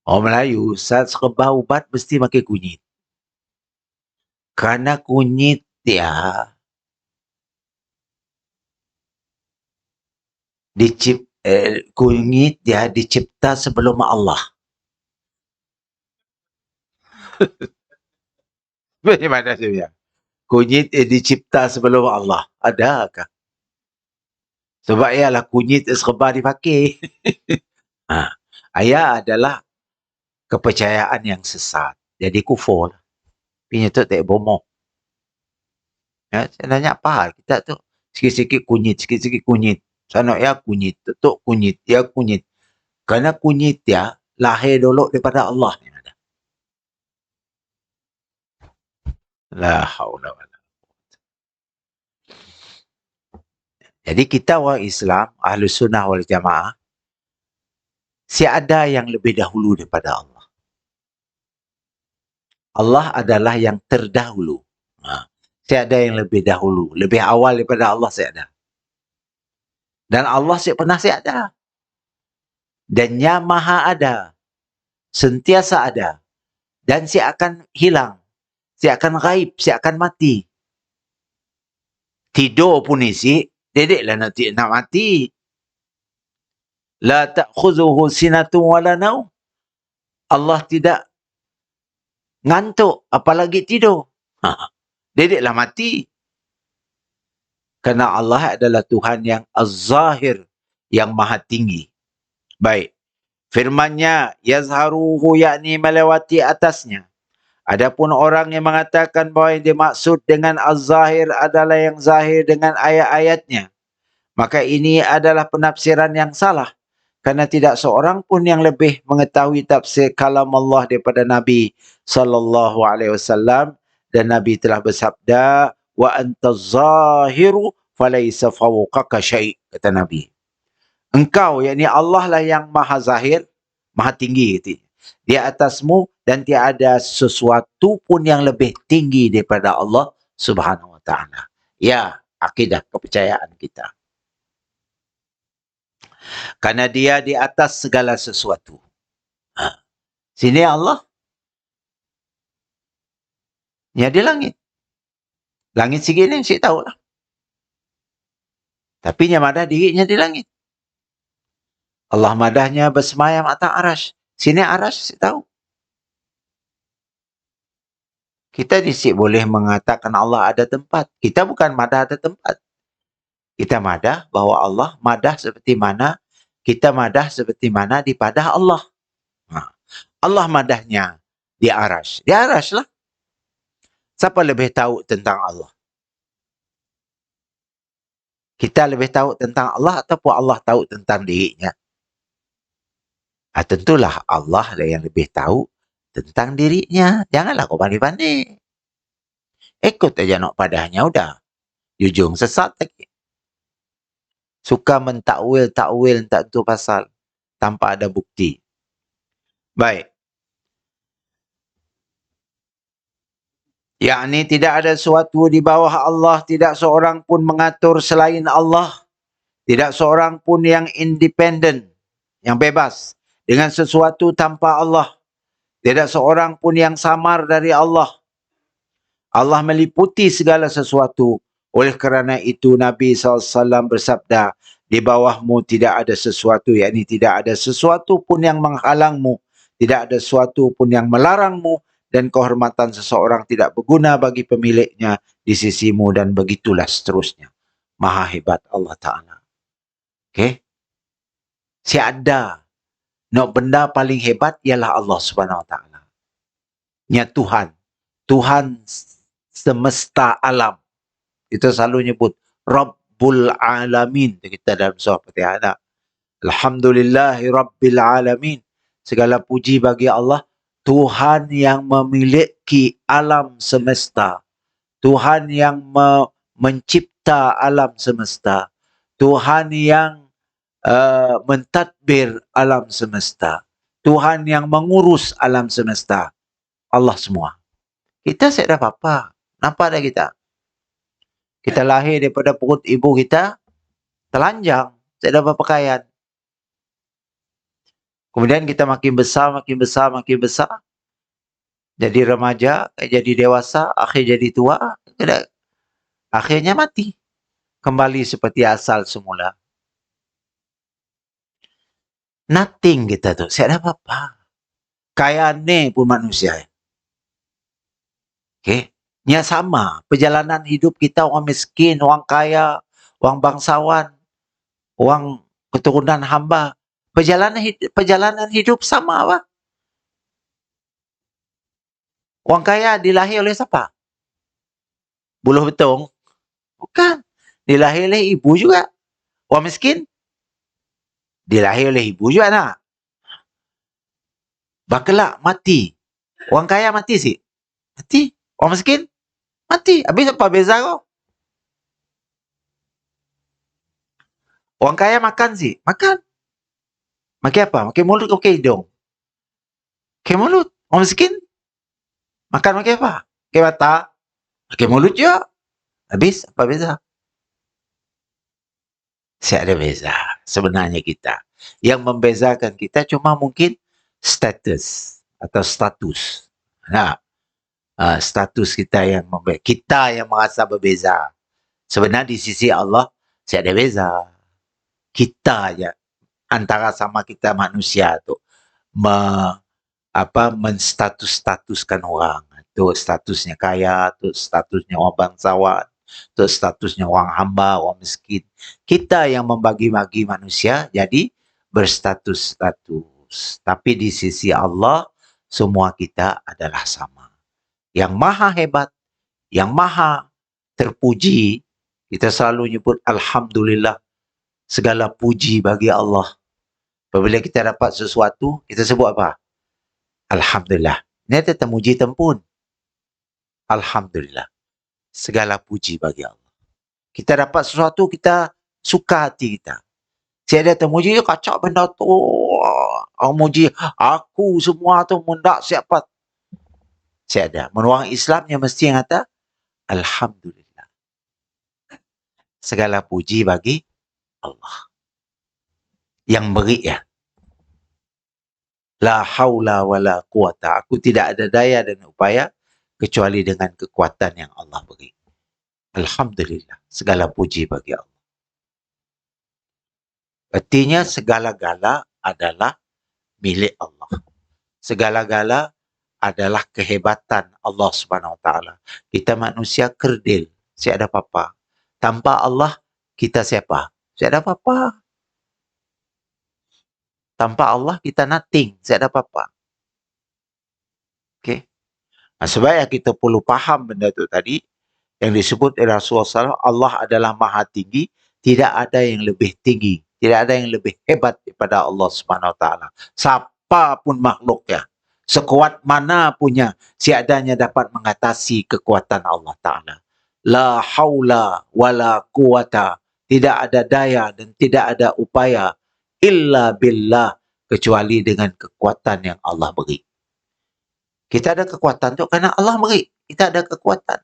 Orang Melayu sal serba ubat mesti pakai kunyit. Kerana kunyit dia kunyit dia dicipta sebelum Allah. Bagaimana sebenarnya? Kunyit dicipta sebelum Allah. Adakah? Sebab ialah kunyit serba dipakai. Ayat adalah kepercayaan yang sesat. Jadi kufur. Pinya tu tak bomoh. Ya, saya nanya apa? Kita tu sikit-sikit kunyit. Sana ya kunyit, tutuk kunyit, ya kunyit. Kerana kunyit dia lahir dulu daripada Allah. La haula wala. Jadi kita orang Islam, Ahlus Sunnah wal Jamaah, tiada yang lebih dahulu daripada Allah. Allah adalah yang terdahulu. Tiada yang lebih dahulu, lebih awal daripada Allah tiada. Dan Allah pernah tiada. Dan Yang Maha ada, sentiasa ada. Dan akan hilang, akan gaib, akan mati. Tidur pun isi, dedeklah nanti nak mati. La ta'khudhuhu sinatun wala naum. Allah tidak ngantuk, apalagi tidur. Dedeklah mati. Kerana Allah adalah Tuhan yang az-zahir, yang maha tinggi. Baik. Firman-Nya, yazharuhu, yakni melewati atasnya. Adapun orang yang mengatakan bahawa yang dimaksud dengan az-zahir adalah yang zahir dengan ayat-ayatnya, maka ini adalah penafsiran yang salah. Kerana tidak seorang pun yang lebih mengetahui tafsir kalam Allah daripada Nabi SAW. Dan Nabi telah bersabda, wa antaz zahiru falaysa fawqaka syai', kata Nabi. Engkau, yakni Allah lah yang maha zahir, maha tinggi. Di atasmu dan tiada sesuatu pun yang lebih tinggi daripada Allah Subhanahu wa ta'ala. Ya, akidah kepercayaan kita. Karena dia di atas segala sesuatu. Sini Allah. Ya, di langit. Langit segini, saya tahu lah. Tapi yang madah dirinya di langit. Allah madahnya bersemayam atas arash. Sini arash, saya tahu. Kita disik boleh mengatakan Allah ada tempat. Kita bukan madah ada tempat. Kita madah bahawa Allah madah seperti mana, kita madah seperti mana di padah Allah. Allah madahnya di arash. Di arash lah. Siapa lebih tahu tentang Allah? Kita lebih tahu tentang Allah ataupun Allah tahu tentang dirinya? Tentulah Allah lah yang lebih tahu tentang dirinya. Janganlah kau banding-banding. Ikut aja nak padahnya, udah. Ujung sesat lagi. Suka mentakwil tak tentu pasal tanpa ada bukti. Baik. Yakni tidak ada sesuatu di bawah Allah, tidak seorang pun mengatur selain Allah, tidak seorang pun yang independen, yang bebas dengan sesuatu tanpa Allah. Tidak seorang pun yang samar dari Allah. Allah meliputi segala sesuatu. Oleh kerana itu Nabi SAW bersabda, di bawahmu tidak ada sesuatu, yakni tidak ada sesuatu pun yang menghalangmu, tidak ada sesuatu pun yang melarangmu, dan kehormatan seseorang tidak berguna bagi pemiliknya di sisimu, dan begitulah seterusnya. Maha hebat Allah Ta'ala. Okay? Siada. No, benda paling hebat ialah Allah Subhanahu Wa Ta'ala. Nya Tuhan. Tuhan semesta alam. Kita selalu nyebut Rabbul Alamin. Kita dalam surah Fatihah. Alhamdulillahi Rabbil Alamin. Segala puji bagi Allah. Tuhan yang memiliki alam semesta. Tuhan yang mencipta alam semesta. Tuhan yang mentadbir alam semesta. Tuhan yang mengurus alam semesta. Allah semua. Kita tak ada apa-apa. Nampak dah kita? Kita lahir daripada perut ibu kita, telanjang. Tak ada apa pakaian. Kemudian kita makin besar, makin besar, makin besar. Jadi remaja, jadi dewasa, akhir jadi tua. Akhirnya mati. Kembali seperti asal semula. Nothing kita tu. Tak ada apa-apa. Kaya ni pun manusia. Okay. Nya sama. Perjalanan hidup kita orang miskin, orang kaya, orang bangsawan, orang keturunan hamba. Perjalanan hidup sama apa? Orang kaya dilahir oleh siapa? Buluh betung? Bukan. Dilahir oleh ibu juga. Orang miskin? Dilahir oleh ibu juga nak. Bakelak mati. Orang kaya mati sih. Mati. Orang miskin? Mati. Habis apa beza kau? Orang kaya makan sih. Makan. Makan apa? Makan mulut atau makan hidung? Makan mulut. Orang miskin? Makan apa? Makan mata? Makan mulut juga. Habis apa beza? Tak ada beza. Sebenarnya kita. Yang membezakan kita cuma mungkin status atau status. Nah, status kita yang kita yang merasa berbeza. Sebenarnya di sisi Allah tak ada beza. Kita aja antara sama kita manusia tu menstatus-statuskan orang. Tu statusnya kaya, tu statusnya orang bangsawan, tu statusnya orang hamba, orang miskin. Kita yang membagi-bagi manusia jadi berstatus-status. Tapi di sisi Allah, semua kita adalah sama. Yang maha hebat, yang maha terpuji, kita selalu nyebut Alhamdulillah. Segala puji bagi Allah. Apabila kita dapat sesuatu, kita sebut apa? Alhamdulillah. Ini ada temuji tempun. Alhamdulillah. Segala puji bagi Allah. Kita dapat sesuatu, kita suka hati kita. Saya ada temuji, kacau benda tu. Orang muji, aku semua tu mundak siapa. Saya ada. Menurut Islam yang mesti yang kata, Alhamdulillah. Segala puji bagi Allah. Yang beri ya. La haula wa la quwata. Aku tidak ada daya dan upaya kecuali dengan kekuatan yang Allah beri. Alhamdulillah. Segala puji bagi Allah. Artinya segala-gala adalah milik Allah. Segala-gala adalah kehebatan Allah Subhanahu Wa Taala. Kita manusia kerdil. Tak ada apa-apa. Tanpa Allah, kita siapa? Tak ada apa-apa. Tanpa Allah, kita nothing. Tak ada apa-apa. Okay. Nah, sebab kita perlu faham benda tu tadi, yang disebut oleh Rasulullah SAW, Allah adalah maha tinggi, tidak ada yang lebih tinggi, tidak ada yang lebih hebat daripada Allah Subhanahu Wa Taala. Siapa pun makhluknya, sekuat mana punya, seadanya dapat mengatasi kekuatan Allah Taala. La haula wala quwata, tidak ada daya dan tidak ada upaya illa billah, kecuali dengan kekuatan yang Allah beri. Kita ada kekuatan tu kerana Allah beri. Kita ada kekuatan.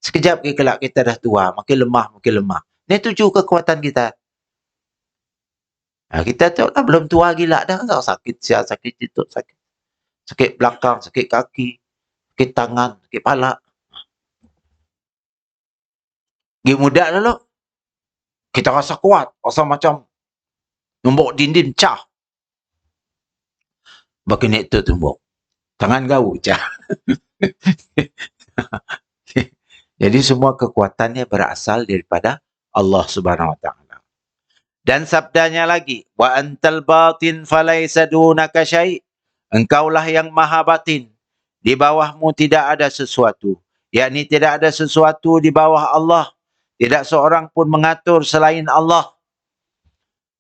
Sekejap kelak kita dah tua, makin lemah, makin lemah. Ini tujuh kekuatan kita. Nah, kita tu lah belum tua gila dah. Sakit siap, sakit situ, sakit belakang, sakit kaki, sakit tangan, sakit kepala. Gi muda dulu. Kita rasa kuat, rasa macam nombok dinding cah. Bagi naik tu tumbuk. Tangan kau cah. Jadi semua kekuatannya berasal daripada Allah Subhanahu Wa Taala. Dan sabdanya lagi, wa antal batin falaisa dunaka syai'. Engkaulah yang maha batin. Di bawahmu tidak ada sesuatu. Yakni tidak ada sesuatu di bawah Allah. Tidak seorang pun mengatur selain Allah.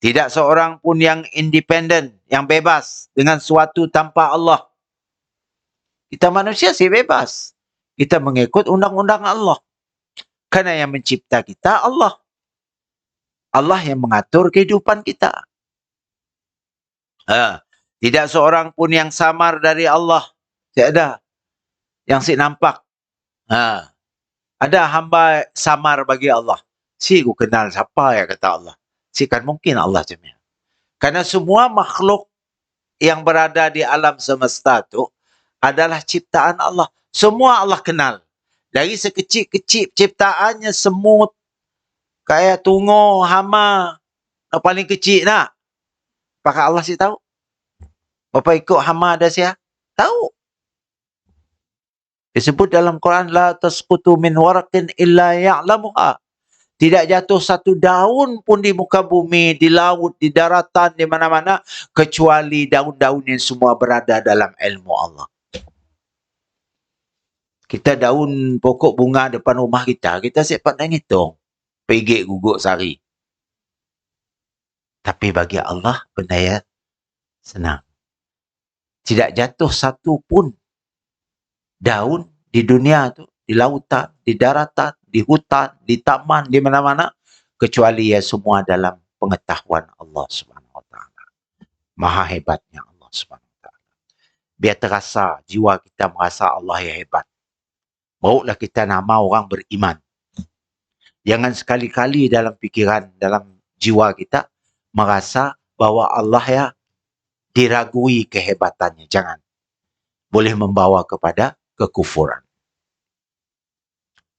Tidak seorang pun yang independen, yang bebas dengan sesuatu tanpa Allah. Kita manusia sih bebas. Kita mengikut undang-undang Allah. Karena yang mencipta kita Allah. Allah yang mengatur kehidupan kita. Tidak seorang pun yang samar dari Allah. Tiada yang si nampak. Ha. Ada hamba samar bagi Allah. Si ku kenal siapa ya kata Allah. Si kan mungkin Allah jemaah. Karena semua makhluk yang berada di alam semesta itu adalah ciptaan Allah. Semua Allah kenal. Dari sekecil-kecil ciptaannya semut, kayak tungo, hama, yang paling kecil nak. Apakah Allah sih tahu? Apa ikut hama ada sia? Tahu. Disebut dalam Quran, la tasqutu min waraqin illa ya'lamuha. Tidak jatuh satu daun pun di muka bumi, di laut, di daratan, di mana-mana, kecuali daun-daun yang semua berada dalam ilmu Allah. Kita daun pokok bunga depan rumah kita siap pandai ngitung. Pegik guguk sari. Tapi bagi Allah, benda yang senang. Tidak jatuh satu pun daun di dunia tu, di lautan, di daratan, di hutan, di taman, di mana-mana, kecuali ya semua dalam pengetahuan Allah Subhanahu Wa Taala. Maha hebatnya Allah Subhanahu Wa Taala. Biar terasa jiwa kita merasa Allah yang hebat. Barulah kita nama orang beriman. Jangan sekali-kali dalam fikiran, dalam jiwa kita merasa bahwa Allah ya diragui kehebatannya. Jangan. Boleh membawa kepada kekufuran.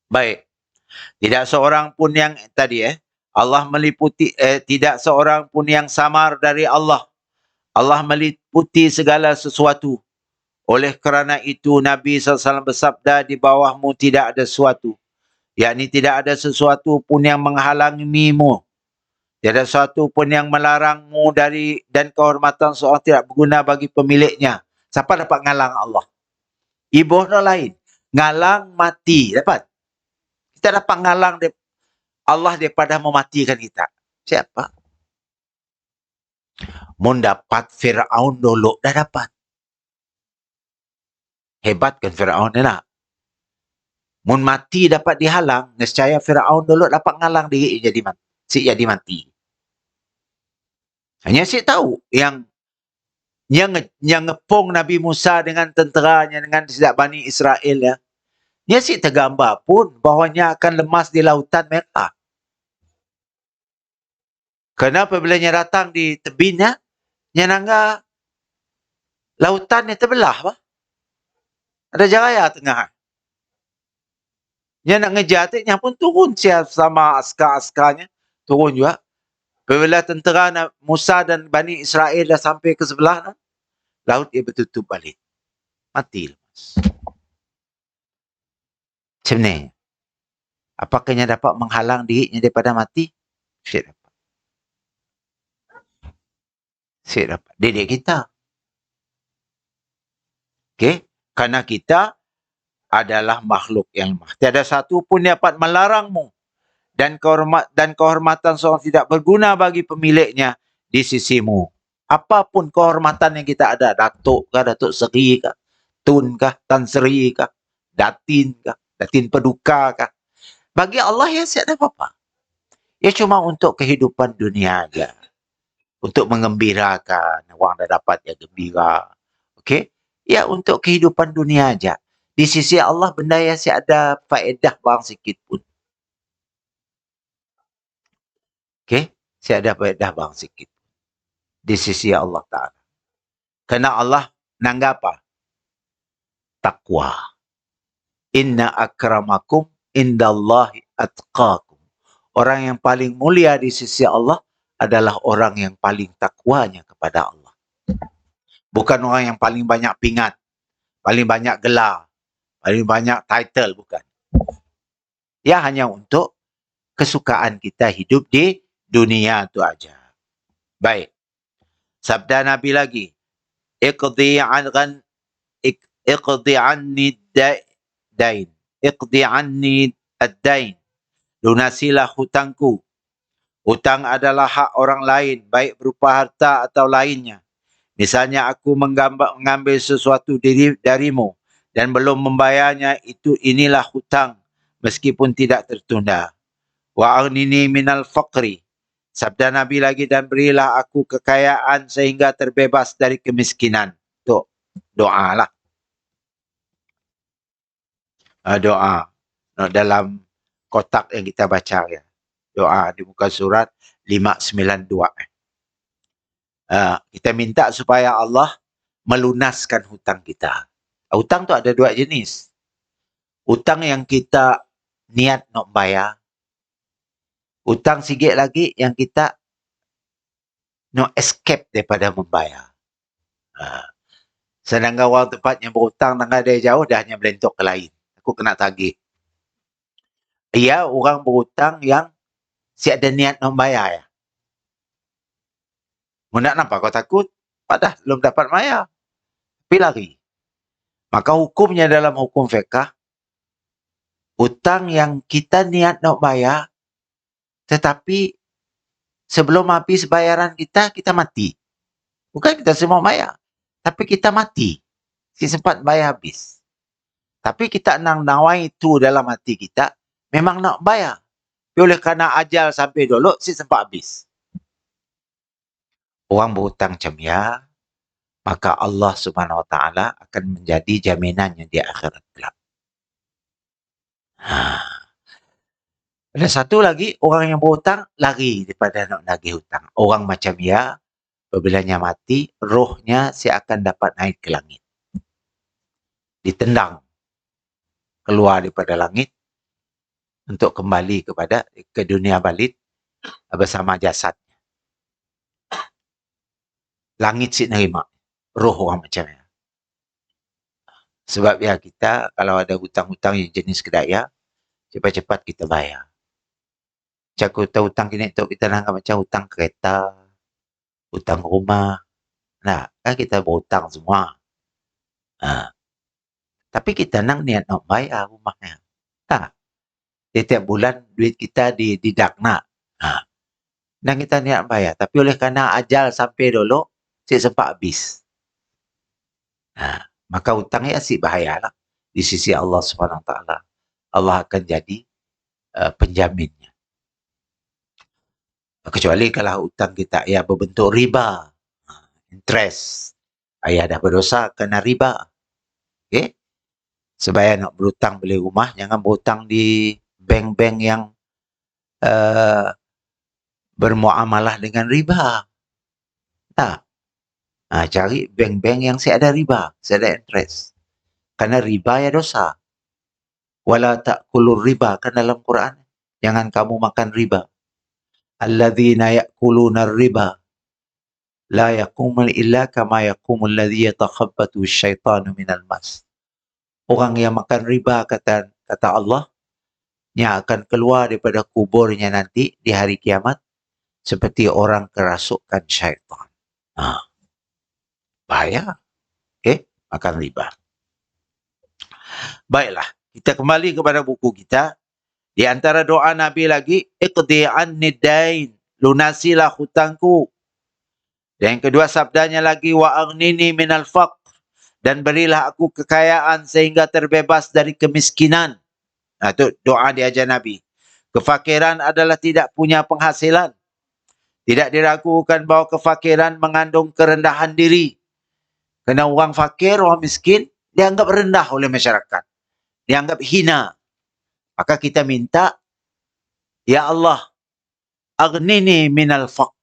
Baik. Tidak seorang pun yang tadi Allah meliputi tidak seorang pun yang samar dari Allah. Allah meliputi segala sesuatu. Oleh kerana itu Nabi SAW bersabda, di bawahmu tidak ada sesuatu. Yakni tidak ada sesuatu pun yang menghalangimu. Tidak ada sesuatu pun yang melarangmu dari dan kehormatan seorang tidak berguna bagi pemiliknya. Siapa dapat ngalang Allah? Ibu lain. Ngalang mati. Dapat? Kita dapat ngalang Allah daripada mematikan kita. Siapa? Mun dapat Fir'aun dulu, dah dapat. Hebat kan Fir'aun ni lah. Mun mati dapat dihalang, nescaya Fir'aun dulu dapat ngalang diri jadi mati. Si jadi mati. Hanya si tahu yang ngepung Nabi Musa dengan tenteranya, dengan tidak Bani Israel ya. Dia si tergambar pun bahawanya akan lemas di lautan merah. Kenapa bila nya datang di tebinnya, nya nangga lautan ni terbelah bah. Ada jaraya tengah. Nya nak ngejar nya pun turun siap sama askar-askarnya, turun juga. Bila tentera Musa dan Bani Israel dah sampai ke sebelah, laut dia bertutup balik. Mati lemas. Macam ni. Apakah nya dapat menghalang dirinya daripada mati? Syed dapat. Syed dapat. Didik kita. Okey? Kerana kita adalah makhluk yang lemah. Tiada satu pun dapat melarangmu dan kehormatan seorang tidak berguna bagi pemiliknya di sisimu. Apapun kehormatan yang kita ada, Datuk kah, Datuk Seri kah, Tun kah, Tan Seri kah, Datin kah, Datin Paduka kah. Bagi Allah ya tidak ada apa-apa. Ya cuma untuk kehidupan dunia aja. Untuk mengembirakan, orang dah dapat ya gembira. Okey? Ya untuk kehidupan dunia aja. Di sisi Allah benda yang ada faedah bang sikit pun. Okey? Ada faedah bang sikit. Di sisi Allah Ta'ala. Kerana Allah nangga apa? Taqwa. Inna akramakum indallahi atqakum. Orang yang paling mulia di sisi Allah adalah orang yang paling takwanya kepada Allah. Bukan orang yang paling banyak pingat, paling banyak gelar, paling banyak title, bukan. Ya hanya untuk kesukaan kita hidup di dunia itu aja. Baik. Sabda Nabi lagi. Iqdi anni dain. Iqdi anni ad-dain. Lunasilah hutangku. Hutang adalah hak orang lain, baik berupa harta atau lainnya. Misalnya aku mengambil sesuatu darimu dan belum membayarnya, inilah hutang meskipun tidak tertunda. Wa aghnini minal faqri. Sabda Nabi lagi, dan berilah aku kekayaan sehingga terbebas dari kemiskinan. Tu doa lah. Doa dalam kotak yang kita baca ya. Doa di muka surat 592. Kita minta supaya Allah melunaskan hutang kita. Hutang tu ada dua jenis. Hutang yang kita niat nak bayar. Hutang sikit lagi yang kita nak escape daripada membayar. Sedangkan orang tempat yang berhutang dengan dia jauh, dah hanya melentok ke lain. Aku kena tagih. Ia orang berhutang yang si ada niat nak bayar ya. Nak nampak kau takut? Padahal belum dapat bayar. Tapi lari. Maka hukumnya dalam hukum fiqh, hutang yang kita niat nak bayar, tetapi sebelum habis bayaran kita, kita mati. Bukan kita semua bayar. Tapi kita mati. Si sempat bayar habis. Tapi kita nak nawai itu dalam hati kita, memang nak bayar. Tapi oleh kerana ajal sampai dulu, si sempat habis. Orang berhutang macam ya, maka Allah Subhanahu Wa Taala akan menjadi jaminannya di akhirat kelak. Ada satu lagi, orang yang berhutang lari daripada nak nagih hutang. Orang macam ya, apabila mati, rohnya si akan dapat naik ke langit. Ditendang keluar daripada langit untuk kembali ke dunia balik bersama jasad. Langit si nerima roh orang macam ya. Sebab ya kita kalau ada hutang-hutang yang jenis kedaya, cepat-cepat kita bayar. Macam hutang kini tu kita anggap macam hutang kereta, hutang rumah. Nah, kan kita berhutang semua. Tapi kita niat nak bayar rumahnya. Tak. Setiap bulan duit kita didakna. Dan kita niat bayar. Tapi oleh kerana ajal sampai dulu, sempat habis. Maka hutangnya asyik bahayalah. Di sisi Allah Subhanahu Wa Taala. Allah akan jadi penjaminnya. Kecuali kalau hutang kita ya berbentuk riba. Interest. Ayah dah berdosa kena riba. Okay? Sebaya nak berhutang beli rumah, jangan berhutang di bank-bank yang bermuamalah dengan riba. Tak. Cari bank-bank yang ada riba, ada interest. Karena riba ya dosa. Wala ta'kulur riba, kan dalam Quran. Jangan kamu makan riba. Alladzina ya'kuluna riba la yaqumul illa kama yaqumul ladzi yatakhabbatu syaitanu minal mas. Orang yang makan riba, kata Allah, yang akan keluar daripada kuburnya nanti di hari kiamat seperti orang kerasukan syaitan. Bahaya. Okay? Makan riba. Baiklah. Kita kembali kepada buku kita. Di antara doa Nabi lagi, iqdi anni dain, lunasilah hutangku. Dan yang kedua sabdanya lagi, wa aghnini minal faqr, dan berilah aku kekayaan sehingga terbebas dari kemiskinan. Itu doa diajar Nabi. Kefakiran adalah tidak punya penghasilan. Tidak diragukan bahawa kefakiran mengandung kerendahan diri. Kerana orang fakir, orang miskin, dianggap rendah oleh masyarakat. Dianggap hina. Maka kita minta, ya Allah, aghnini minal faqr.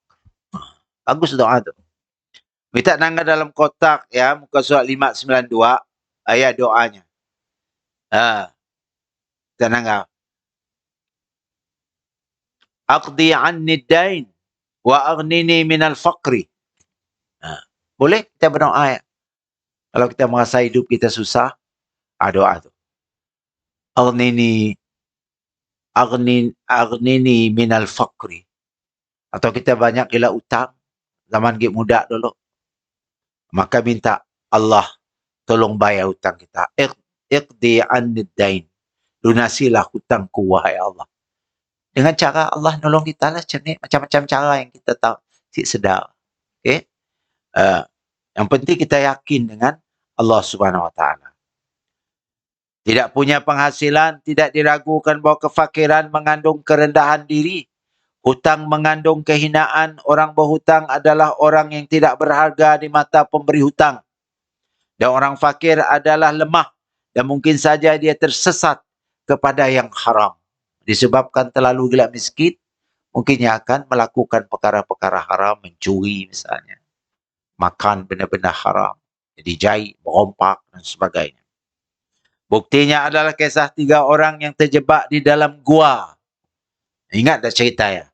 Bagus doa tu. Minta nangga dalam kotak, ya, muka surat 592, ayat doanya. Kita nangga. Aqdi anni dain, wa aghnini minal faqri. Boleh kita berdoa ya. Kalau kita merasa hidup kita susah, doa tu. Aghnini minal faqri. Atau kita banyak gila utang, zaman kita muda dulu. Maka minta Allah tolong bayar hutang kita. Iqdi anni dain. Lunasilah hutangku, wahai Allah. Dengan cara Allah nolong kita lah macam ni. Macam-macam cara yang kita tahu. Sedar. Okay? Yang penting kita yakin dengan Allah Subhanahu Wa Taala. Tidak punya penghasilan, tidak diragukan bahawa kefakiran mengandung kerendahan diri. Hutang mengandung kehinaan. Orang berhutang adalah orang yang tidak berharga di mata pemberi hutang. Dan orang fakir adalah lemah dan mungkin saja dia tersesat kepada yang haram. Disebabkan terlalu gila miskin, mungkin dia akan melakukan perkara-perkara haram, mencuri misalnya, makan benda-benda haram, jadi jahit, merompak dan sebagainya. Buktinya adalah kisah 3 orang yang terjebak di dalam gua. Ingat tak cerita ya?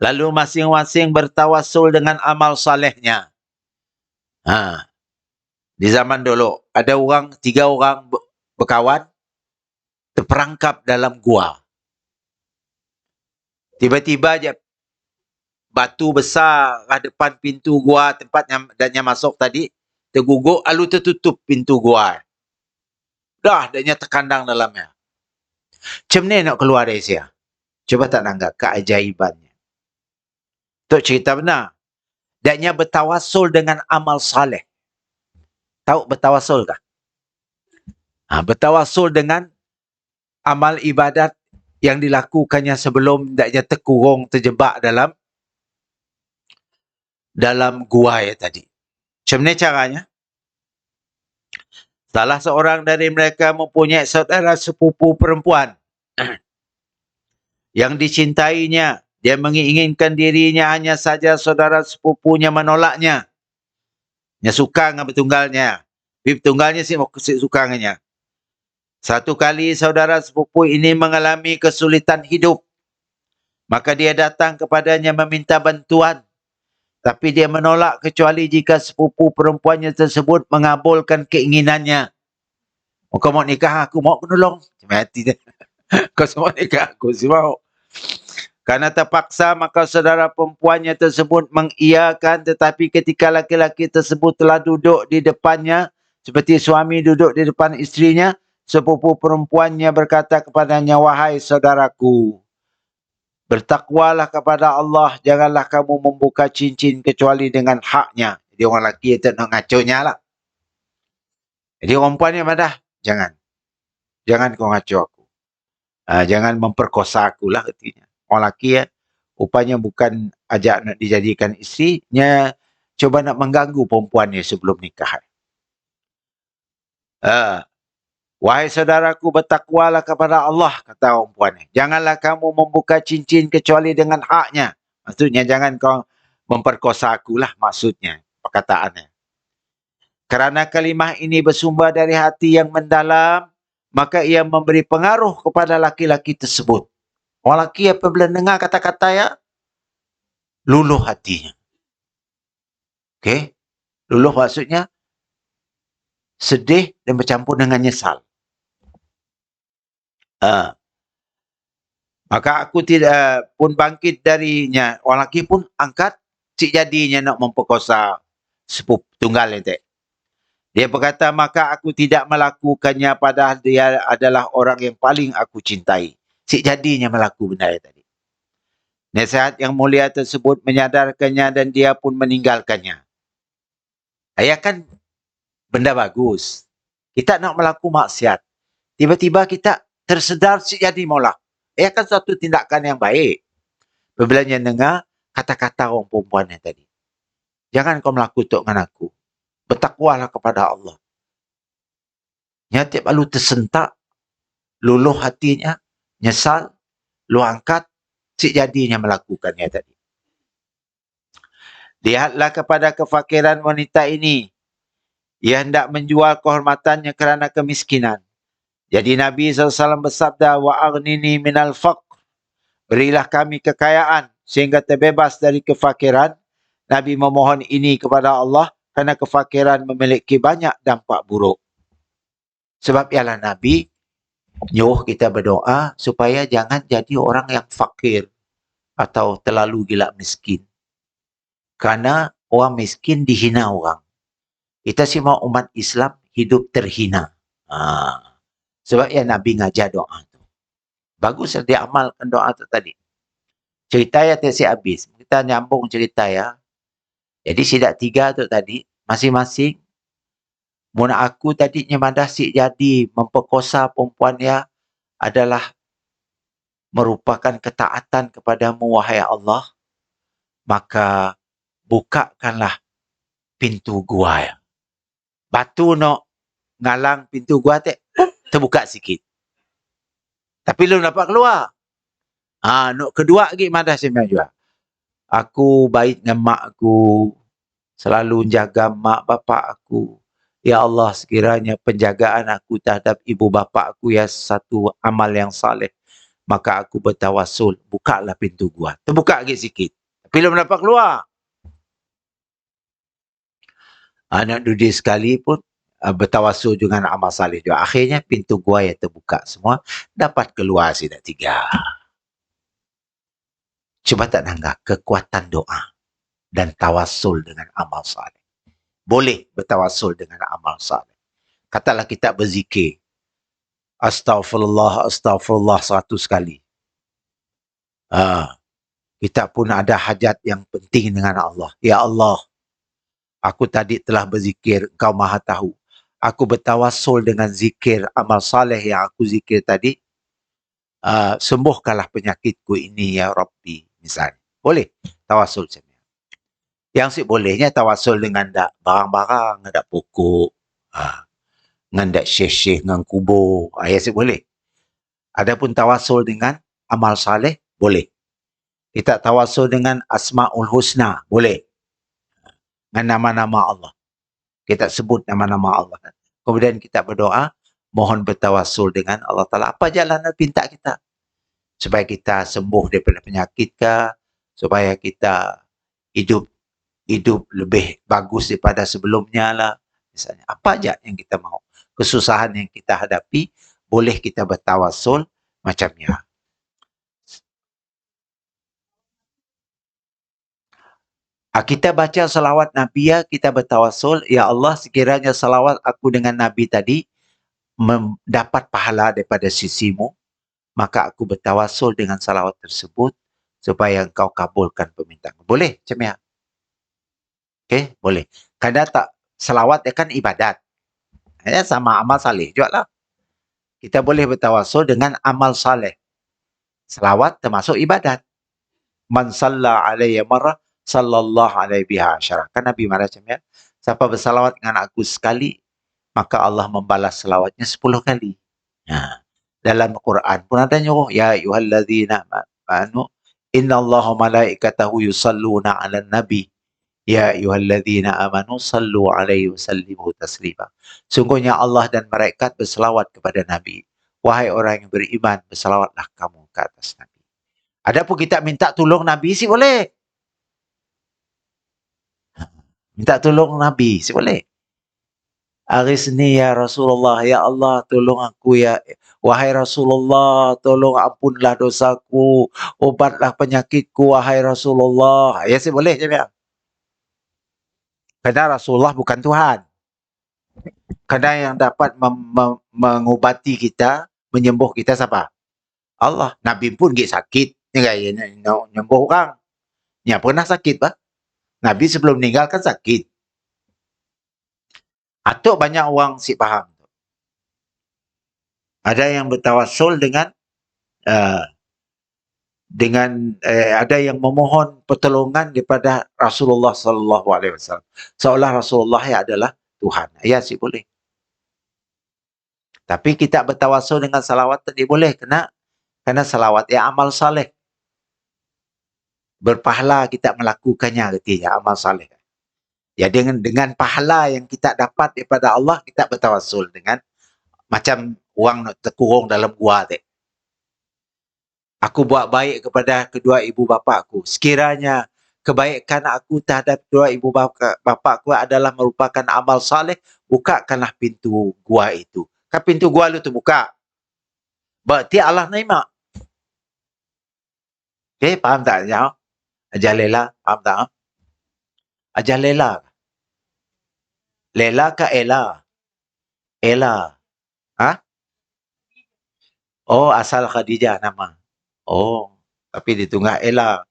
Lalu masing-masing bertawasul dengan amal salehnya. Di zaman dulu, ada 3 orang berkawan, terperangkap dalam gua. Tiba-tiba je batu besar di depan pintu gua tempat yang masuk tadi, terguguk, lalu tertutup pintu gua. Dah, dia terkandang dalamnya. Macam ni nak keluar dari sini? Cuba tak nanggap keajaibannya. Itu cerita benar. Dia bertawasul dengan amal saleh. Tahu bertawasul kah? Bertawasul dengan amal ibadat yang dilakukannya sebelum dia terkurung, terjebak dalam gua ya tadi. Macam ni caranya? Salah seorang dari mereka mempunyai saudara sepupu perempuan yang dicintainya. Dia menginginkan dirinya, hanya saja saudara sepupunya menolaknya. Dia suka dengan bertunggalnya. Bertunggalnya sih suka dengannya. Satu kali saudara sepupu ini mengalami kesulitan hidup. Maka dia datang kepadanya meminta bantuan. Tapi dia menolak kecuali jika sepupu perempuannya tersebut mengabulkan keinginannya. Kau mau nikah, aku mau menolong. Mati dia. Kau semua nikah, aku si mau. Karena terpaksa, maka saudara perempuannya tersebut mengiyakan. Tetapi ketika laki-laki tersebut telah duduk di depannya, seperti suami duduk di depan isterinya, sepupu perempuannya berkata kepadanya, wahai saudaraku, bertakwalah kepada Allah, janganlah kamu membuka cincin kecuali dengan haknya. Jadi orang lelaki itu nak ngacunya lah. Jadi orang perempuan yang madah, jangan kau ngacu aku. Jangan memperkosa aku lah katanya. Orang lelaki rupanya bukan ajak nak dijadikan isterinya, coba nak mengganggu perempuannya sebelum nikah. Wahai saudaraku, bertakwalah kepada Allah, kata orang puan. Janganlah kamu membuka cincin kecuali dengan haknya. Maksudnya jangan kau memperkosa aku lah, maksudnya perkataannya. Kerana kalimah ini bersumber dari hati yang mendalam, maka ia memberi pengaruh kepada laki-laki tersebut. Orang lelaki apabila dengar kata-kata ya, luluh hatinya. Okey? Luluh maksudnya sedih dan bercampur dengan nyesal. Maka aku tidak pun bangkit darinya. Orang lelaki pun angkat, cik jadinya nak memperkosa sepupu tunggal itu. Dia berkata, maka aku tidak melakukannya padahal dia adalah orang yang paling aku cintai. Cik jadinya melakukan benda tadi. Nasihat yang mulia tersebut menyadarkannya dan dia pun meninggalkannya. Ayah kan benda bagus. Kita nak melakukan maksiat. Tiba-tiba kita tersedar cik jadi maulah. Ia kan suatu tindakan yang baik. Apabila dia dengar kata-kata orang perempuan yang tadi. Jangan kau melakukan dengan aku. Bertakwalah kepada Allah. Dia tiap lalu tersentak, luluh hatinya, nyesal, lu angkat, cik jadinya melakukannya tadi. Lihatlah kepada kefakiran wanita ini. Ia hendak menjual kehormatannya kerana kemiskinan. Jadi Nabi SAW bersabda, wa aghnini minal faqr. Berilah kami kekayaan sehingga terbebas dari kefakiran. Nabi memohon ini kepada Allah kerana kefakiran memiliki banyak dampak buruk. Sebab ialah Nabi nyuruh kita berdoa supaya jangan jadi orang yang fakir atau terlalu gila miskin. Kerana orang miskin dihina orang. Kita semua umat Islam hidup terhina. Sebab ya Nabi ngajar doa tu. Bagus dia amalkan doa tu tadi. Cerita ya tak habis. Kita nyambung cerita ya. Jadi sidak 3 tu tadi, masing-masing. Muna aku tadi nyemadah si jadi memperkosa perempuan ya adalah merupakan ketaatan kepadamu, wahai Allah, maka bukakanlah pintu gua. Batu nak ngalang pintu gua terbuka sikit. Tapi belum dapat keluar. Nak kedua lagi madah saya juga. Aku baik dengan mak aku, selalu jaga mak bapak aku. Ya Allah, sekiranya penjagaan aku terhadap ibu bapa aku ya satu amal yang saleh, maka aku bertawassul, bukalah pintu gua. Terbuka lagi sikit. Tapi belum dapat keluar. Anak dudi sekali pun bertawassul dengan amal saleh juga. Akhirnya pintu gua yang terbuka semua, dapat keluar sidak tiga. Cuba tak nanggap kekuatan doa dan tawassul dengan amal saleh. Boleh bertawassul dengan amal saleh. Katalah kita berzikir. Astaghfirullah, astaghfirullah 100 kali. Kita pun ada hajat yang penting dengan Allah. Ya Allah, aku tadi telah berzikir, Engkau Maha Tahu. Aku bertawassul dengan zikir amal saleh yang aku zikir tadi. Sembuhkanlah penyakitku ini ya Rabbi. Misalnya. Boleh tawassul macam ni. Yang si bolehnya tawassul dengan dak barang-barang, dak pokok, dengan dak syekh-syekh, dengan kubur. Ya si boleh. Adapun tawassul dengan amal saleh, boleh. Kita tawassul dengan Asmaul Husna, boleh. Dengan nama-nama Allah. Kita sebut nama-nama Allah. Kemudian kita berdoa, mohon bertawassul dengan Allah Ta'ala. Apa jalan pinta kita? Supaya kita sembuh daripada penyakit ke, supaya kita hidup lebih bagus daripada sebelumnya lah. Misalnya, apa aja yang kita mahu. Kesusahan yang kita hadapi, boleh kita bertawassul macamnya. Kita baca salawat Nabi, kita bertawassul, ya Allah, sekiranya salawat aku dengan Nabi tadi mendapat pahala daripada sisimu, maka aku bertawassul dengan salawat tersebut supaya engkau kabulkan permintaan. Boleh macam ya? Okey, boleh. Kadang tak salawat kan ibadat. Ya, sama amal saleh juga lah. Kita boleh bertawassul dengan amal saleh. Salawat termasuk ibadat. Man salla alayya marrah sallallahu alaihi biha asyarah. Kan Nabi marah macam ya. Siapa bersalawat dengan aku sekali, maka Allah membalas salawatnya 10 kali. Dalam Quran pun ada nyuruh, ya ayyuhallazina amanu innallaha malaikatahu yusalluna 'alan nabi. Ya ayyuhallazina amanu sallu 'alaihi wasallimu taslima. Sungguhnya Allah dan malaikat berselawat kepada Nabi. Wahai orang yang beriman, berselawatlah kamu ke atas Nabi. Adapun kita minta tolong Nabi sih boleh. Minta tolong Nabi, boleh. Aghithni ya Rasulullah, ya Allah tolong aku ya. Wahai Rasulullah, tolong ampunlah dosaku, obatlah penyakitku, wahai Rasulullah. Ya sih boleh je ya. Kerana Rasulullah bukan Tuhan. Kerana yang dapat mengubati kita, menyembuh kita siapa? Allah. Nabi pun gak sakit, nyembuh orang. Yang pernah sakit bah. Nabi sebelum meninggal kan sakit. Atau banyak orang si faham. Ada yang bertawassul dengan ada yang memohon pertolongan daripada Rasulullah sallallahu alaihi wasallam. Seolah Rasulullah adalah Tuhan. Ya sih boleh. Tapi kita bertawassul dengan salawat tadi boleh kerana salawat amal saleh. Berpahala kita melakukannya katanya amal saleh. Ya dengan pahala yang kita dapat daripada Allah, kita bertawassul dengan macam orang nak terkurung dalam gua tu. Aku buat baik kepada kedua ibu bapa aku. Sekiranya kebaikan aku terhadap kedua ibu bapa aku adalah merupakan amal saleh, bukakanlah pintu gua itu. Kan pintu gua lu terbuka. Berarti Allah nerima. Okay, faham tak? Ajar Lela, faham tak? Ajar Lela. Lela ke Ella? Ella. Ha? Oh, asal Khadijah nama. Oh, tapi ditunggak Ella.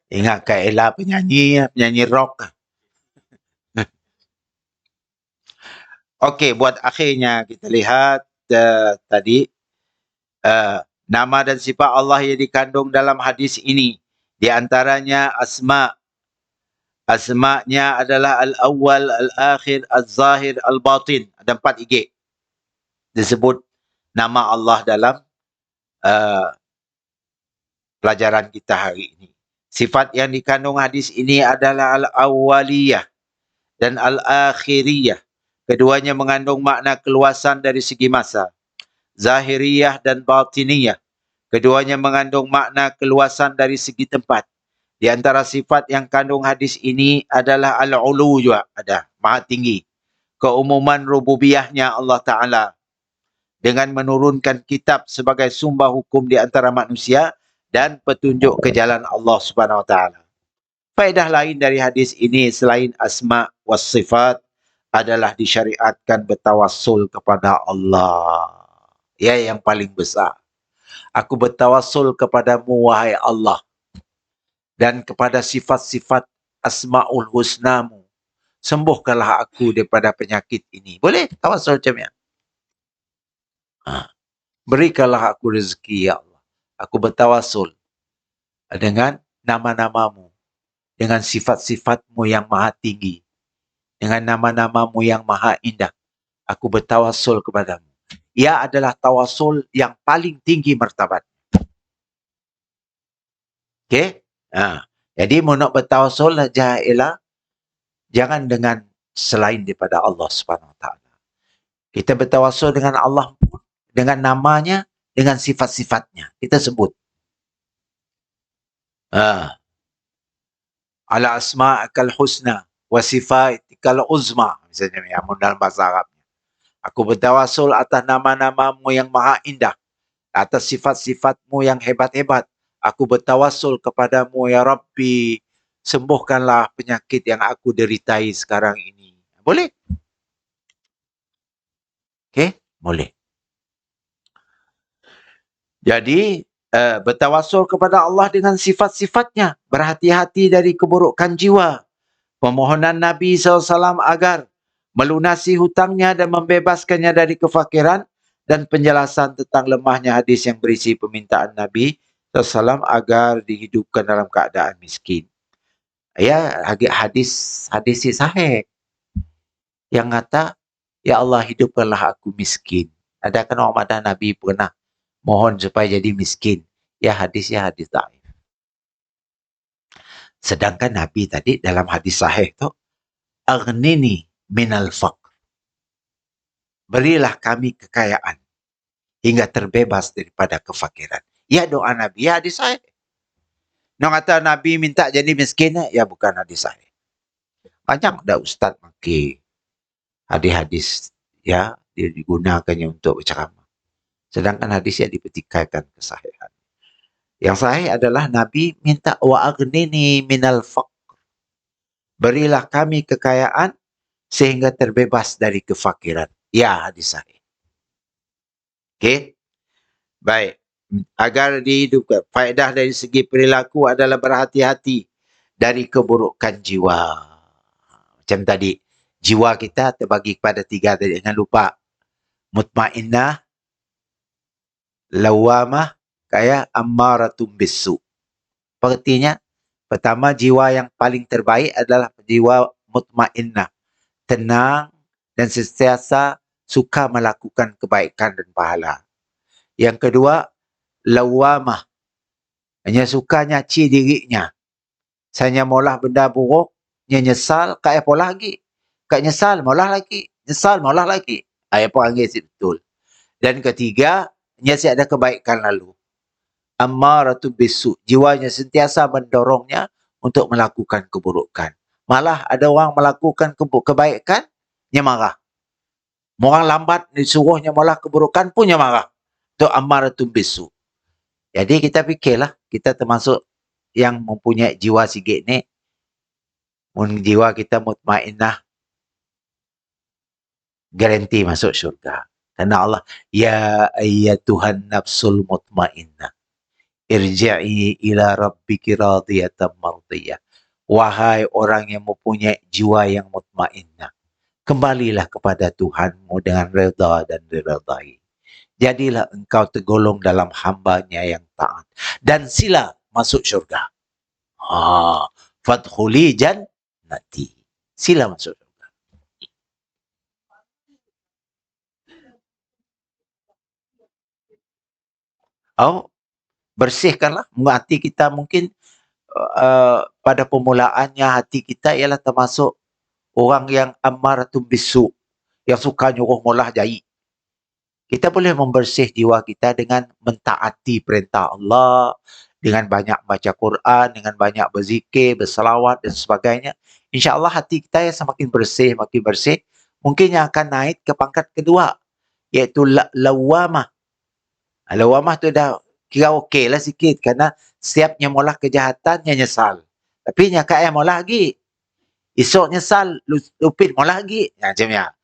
Ingat ke Ella penyanyi rock. Okey, buat akhirnya kita lihat tadi Nama dan sifat Allah yang dikandung dalam hadis ini, di antaranya asma. Asma'nya adalah al-awwal, al-akhir, al-zahir, al-batin. Ada 4 igik disebut nama Allah dalam uh, pelajaran kita hari ini. Sifat yang dikandung hadis ini adalah al-awwaliyah dan al-akhiriyah. Keduanya mengandung makna keluasan dari segi masa. Zahiriyah dan batiniyah. Keduanya mengandung makna keluasan dari segi tempat. Di antara sifat yang kandung hadis ini adalah al-ulu juga ada, maha tinggi. Keumuman rububiyahnya Allah Ta'ala dengan menurunkan kitab sebagai sumber hukum di antara manusia dan petunjuk ke jalan Allah Subhanahu Wa Ta'ala. Faedah lain dari hadis ini selain asma was sifat adalah disyariatkan bertawassul kepada Allah. Ya, yang paling besar. Aku bertawassul kepadamu wahai Allah dan kepada sifat-sifat asmaul husnamu. Sembuhkanlah aku daripada penyakit ini. Boleh tawassul macam ni? Berikanlah aku rezeki ya Allah. Aku bertawassul dengan nama-namamu, dengan sifat-sifatmu yang maha tinggi, dengan nama-namamu yang maha indah. Aku bertawassul kepadamu. Ia adalah tawassul yang paling tinggi martabat. Okey? Jadi mau nak bertawassul ialah jangan dengan selain daripada Allah Subhanahu Wa Taala. Kita bertawassul dengan Allah, dengan namanya, dengan sifat-sifatnya. Kita sebut. Ala asma'akal husna wa sifatikal uzma. Misalnya yang dalam bahasa Arabnya. Aku bertawassul atas nama-namamu yang maha indah. Atas sifat-sifatmu yang hebat-hebat. Aku bertawassul kepadamu ya Rabbi. Sembuhkanlah penyakit yang aku deritai sekarang ini. Boleh? Okey? Boleh. Jadi, bertawassul kepada Allah dengan sifat-sifatnya. Berhati-hati dari keburukan jiwa. Permohonan Nabi SAW agar melunasi hutangnya dan membebaskannya dari kefakiran. Dan penjelasan tentang lemahnya hadis yang berisi permintaan Nabi SAW agar dihidupkan dalam keadaan miskin. Ya, hadis sahih yang kata, ya Allah hidupkanlah aku miskin. Adakah orang ada Nabi pernah mohon supaya jadi miskin? Ya hadis dhaif. Sedangkan Nabi tadi dalam hadis sahih tu, aghnini minal faqr. Berilah kami kekayaan hingga terbebas daripada kefakiran. Ya doa Nabi, ya hadis sahih. Nak kata Nabi minta jadi miskin, ya bukan hadis sahih. Banyak dah ustaz pakai hadis-hadis, ya, dia digunakannya untuk berceramah. Sedangkan hadis yang dipertikaikan kesahihan. Yang sahih adalah Nabi minta wa aghnini minal faqr. Berilah kami kekayaan sehingga terbebas dari kefakiran. Ya, hadis sahih. Okey. Baik. Agar dihidupkan. Faedah dari segi perilaku adalah berhati-hati dari keburukan jiwa. Macam tadi, jiwa kita terbagi kepada 3 tadi. Jangan lupa. Mutmainnah, lawamah, kaya ammaratum bisu. Artinya, pertama, jiwa yang paling terbaik adalah jiwa mutmainnah. Tenang dan sentiasa suka melakukan kebaikan dan pahala. Yang kedua, lawamah. Hanya suka nyaci dirinya. Saya maulah benda buruk, dia nyesal, kaya pola lagi. Kaya nyesal, maulah lagi. Nyesal, maulah lagi. Ayah pun anggil betul. Dan ketiga, dia ada kebaikan lalu. Ammaratu bisu. Jiwanya sentiasa mendorongnya untuk melakukan keburukan. Malah ada orang melakukan kebaikan, dia marah. Orang lambat disuruhnya malah keburukan pun dia marah. Itu ammaratu bisu. Jadi kita fikirlah, kita termasuk yang mempunyai jiwa sikit ni. Jiwa kita mutmainnah, garanti masuk syurga. Karena Allah, ya ayyatuhan nafsul mutmainnah, irji'i ila rabbiki radiyatan mardiyah. Wahai orang yang mempunyai jiwa yang mutmainnah, kembalilah kepada Tuhanmu dengan redha dan diredai. jadilah engkau tergolong dalam hambanya yang taat. Dan sila masuk syurga. Fadkhuli jannati. Sila masuk syurga. Bersihkanlah hati kita. Mungkin pada permulaannya hati kita ialah termasuk orang yang ammaratun bisu, yang suka nyuruh mulah jahit. Kita boleh membersih jiwa kita dengan mentaati perintah Allah, dengan banyak baca Quran, dengan banyak berzikir, berselawat dan sebagainya. InsyaAllah hati kita yang semakin bersih, makin bersih, mungkin yang akan naik ke pangkat kedua, iaitu lawamah. Lawamah tu dah kira okey lah sikit, kerana setiapnya mula kejahatan, dia nyesal. Tapi nyakak yang mula lagi. Esok nyesal, lupin mula lagi. Macamnya.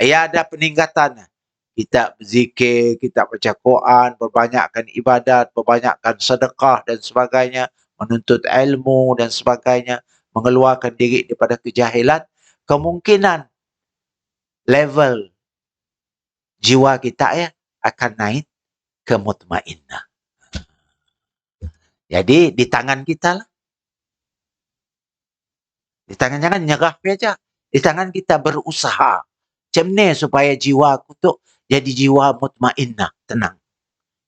Ya ada peningkatan. Kita berzikir, kita baca Quran, berbanyakkan ibadat, berbanyakkan sedekah dan sebagainya, menuntut ilmu dan sebagainya, mengeluarkan diri daripada kejahilan, kemungkinan level jiwa kita akan naik ke mutmainnah. Jadi di tangan kita lah. Di tangan, jangan nyerah saja. Di tangan kita berusaha. Macam ni supaya jiwa aku tu jadi jiwa mutmainnah, tenang.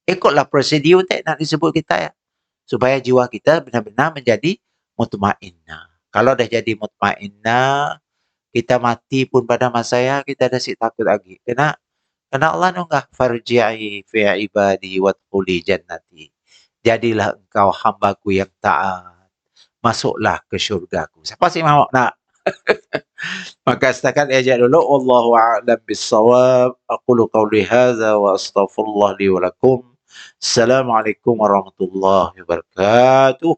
Ikutlah prosedur nak disebut kita supaya jiwa kita benar-benar menjadi mutmainnah. Kalau dah jadi mutmainnah, kita mati pun pada masa kita dah si takut lagi. Kena Allah nunggah farji'i fi ibadi wadkhuli jannati. Jadilah engkau hambaku yang taat. Masuklah ke syurgaku. Siapa sih mahu nak? Maka setakat ajak dulu. Wallahu a'lam bissawab. Aqulu qawli hadza wa astaghfirullah li wa lakum. Assalamualaikum warahmatullahi wabarakatuh.